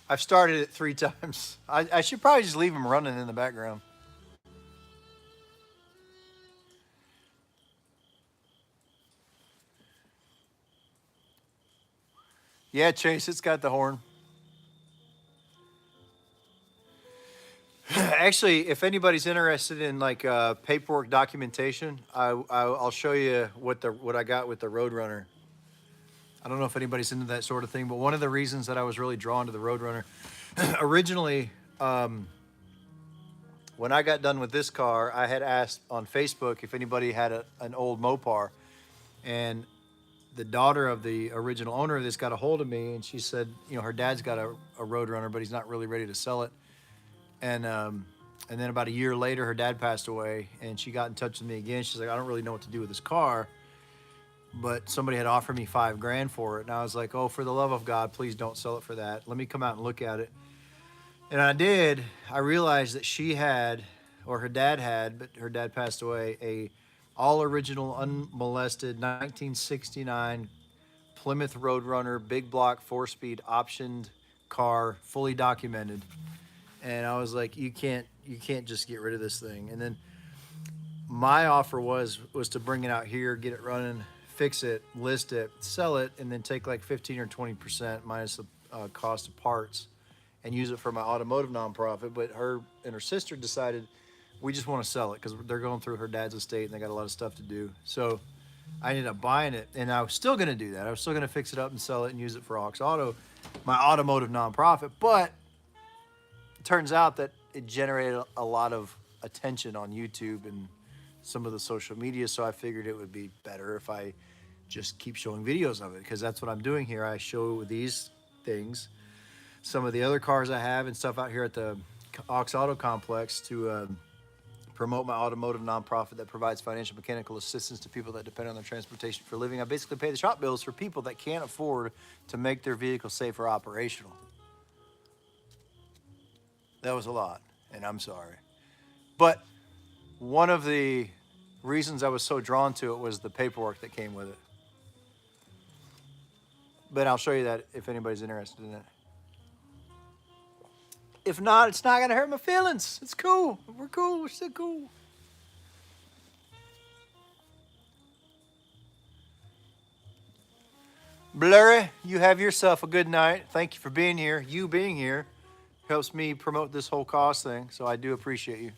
S1: I've started it 3 times. I should probably just leave them running in the background. Yeah, Chase, it's got the horn. Actually, if anybody's interested in like paperwork documentation, I'll show you what I got with the Roadrunner. I don't know if anybody's into that sort of thing, but one of the reasons that I was really drawn to the Roadrunner, originally, when I got done with this car, I had asked on Facebook if anybody had an old Mopar, and the daughter of the original owner of this got a hold of me, and she said, you know, her dad's got a Roadrunner, but he's not really ready to sell it. And then about a year later, her dad passed away, and she got in touch with me again. She's like, I don't really know what to do with this car, but somebody had offered me $5,000 for it, and I was like, oh, for the love of God, please don't sell it for that. Let me come out and look at it. And I did. I realized that she had, or her dad had, but her dad passed away, a all original, unmolested 1969 Plymouth Roadrunner, big block, 4-speed, optioned car, fully documented. And I was like, you can't just get rid of this thing. And then my offer was to bring it out here, get it running, fix it, list it, sell it, and then take like 15 or 20% minus the cost of parts and use it for my automotive nonprofit. But her and her sister decided we just want to sell it because they're going through her dad's estate and they got a lot of stuff to do. So I ended up buying it, and I was still going to do that. I was still going to fix it up and sell it and use it for AuxAuto, my automotive nonprofit. But it turns out that it generated a lot of attention on YouTube and some of the social media, so I figured it would be better if I just keep showing videos of it, because that's what I'm doing here. I show these things, some of the other cars I have and stuff out here at the AuxAuto complex to promote my automotive nonprofit that provides financial mechanical assistance to people that depend on their transportation for a living. I basically pay the shop bills for people that can't afford to make their vehicle safe or operational. That was a lot, and I'm sorry. But one of the reasons I was so drawn to it was the paperwork that came with it. But I'll show you that if anybody's interested in it. If not, it's not gonna hurt my feelings. It's cool. We're cool. We're still cool. Blurry, you have yourself a good night. Thank you for being here. You being here helps me promote this whole cost thing, so I do appreciate you.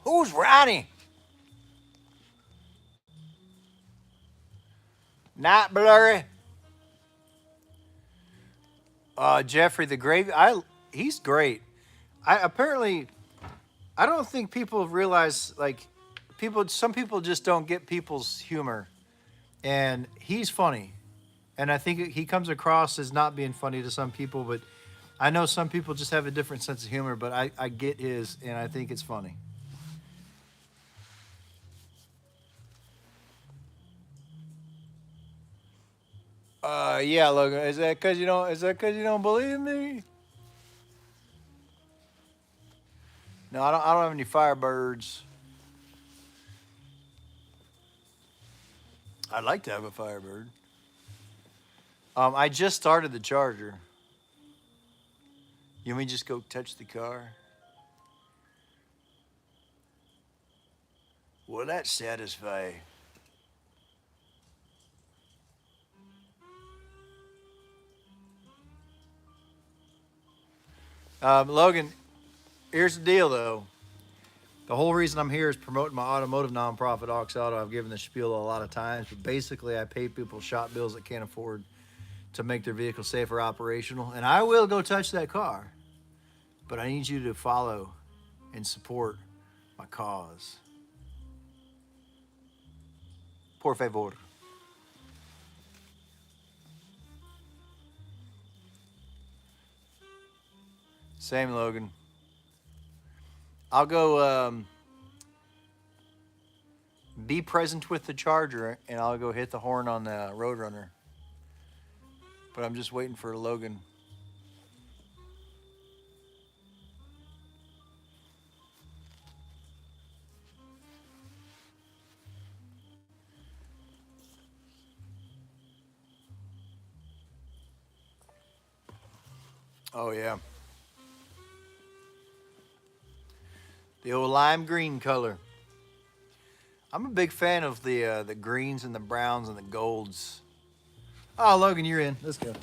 S1: Who's Ronnie? Not Blurry. Jeffrey the Gravy. He's great. Apparently I don't think people realize, like, some people just don't get people's humor, and he's funny, and I think he comes across as not being funny to some people, but I know some people just have a different sense of humor, but I get his, and I think it's funny. Yeah, Logan. Is that because you don't? Is that because you don't believe me? No, I don't. I don't have any Firebirds. I'd like to have a Firebird. I just started the Charger. You want me to just go touch the car? Will that satisfy? Logan, here's the deal though. The whole reason I'm here is promoting my automotive nonprofit, AuxAuto. I've given this spiel a lot of times, but basically I pay people shop bills that can't afford to make their vehicle safer operational. And I will go touch that car, but I need you to follow and support my cause. Por favor. Same, Logan. I'll go be present with the Charger, and I'll go hit the horn on the Roadrunner. But I'm just waiting for Logan. Oh yeah, the old lime green color. I'm a big fan of the greens and the browns and the golds. Oh, Logan, you're in. Let's go. The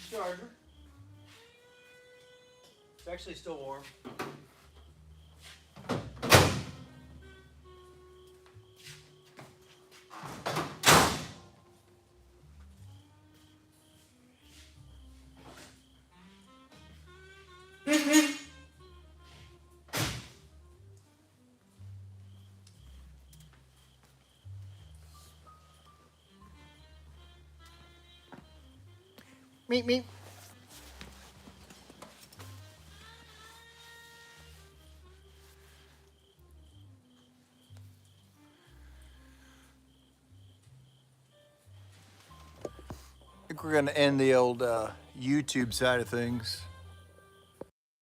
S1: Charger. It's actually still warm. Meep meep. I think we're gonna end the old YouTube side of things.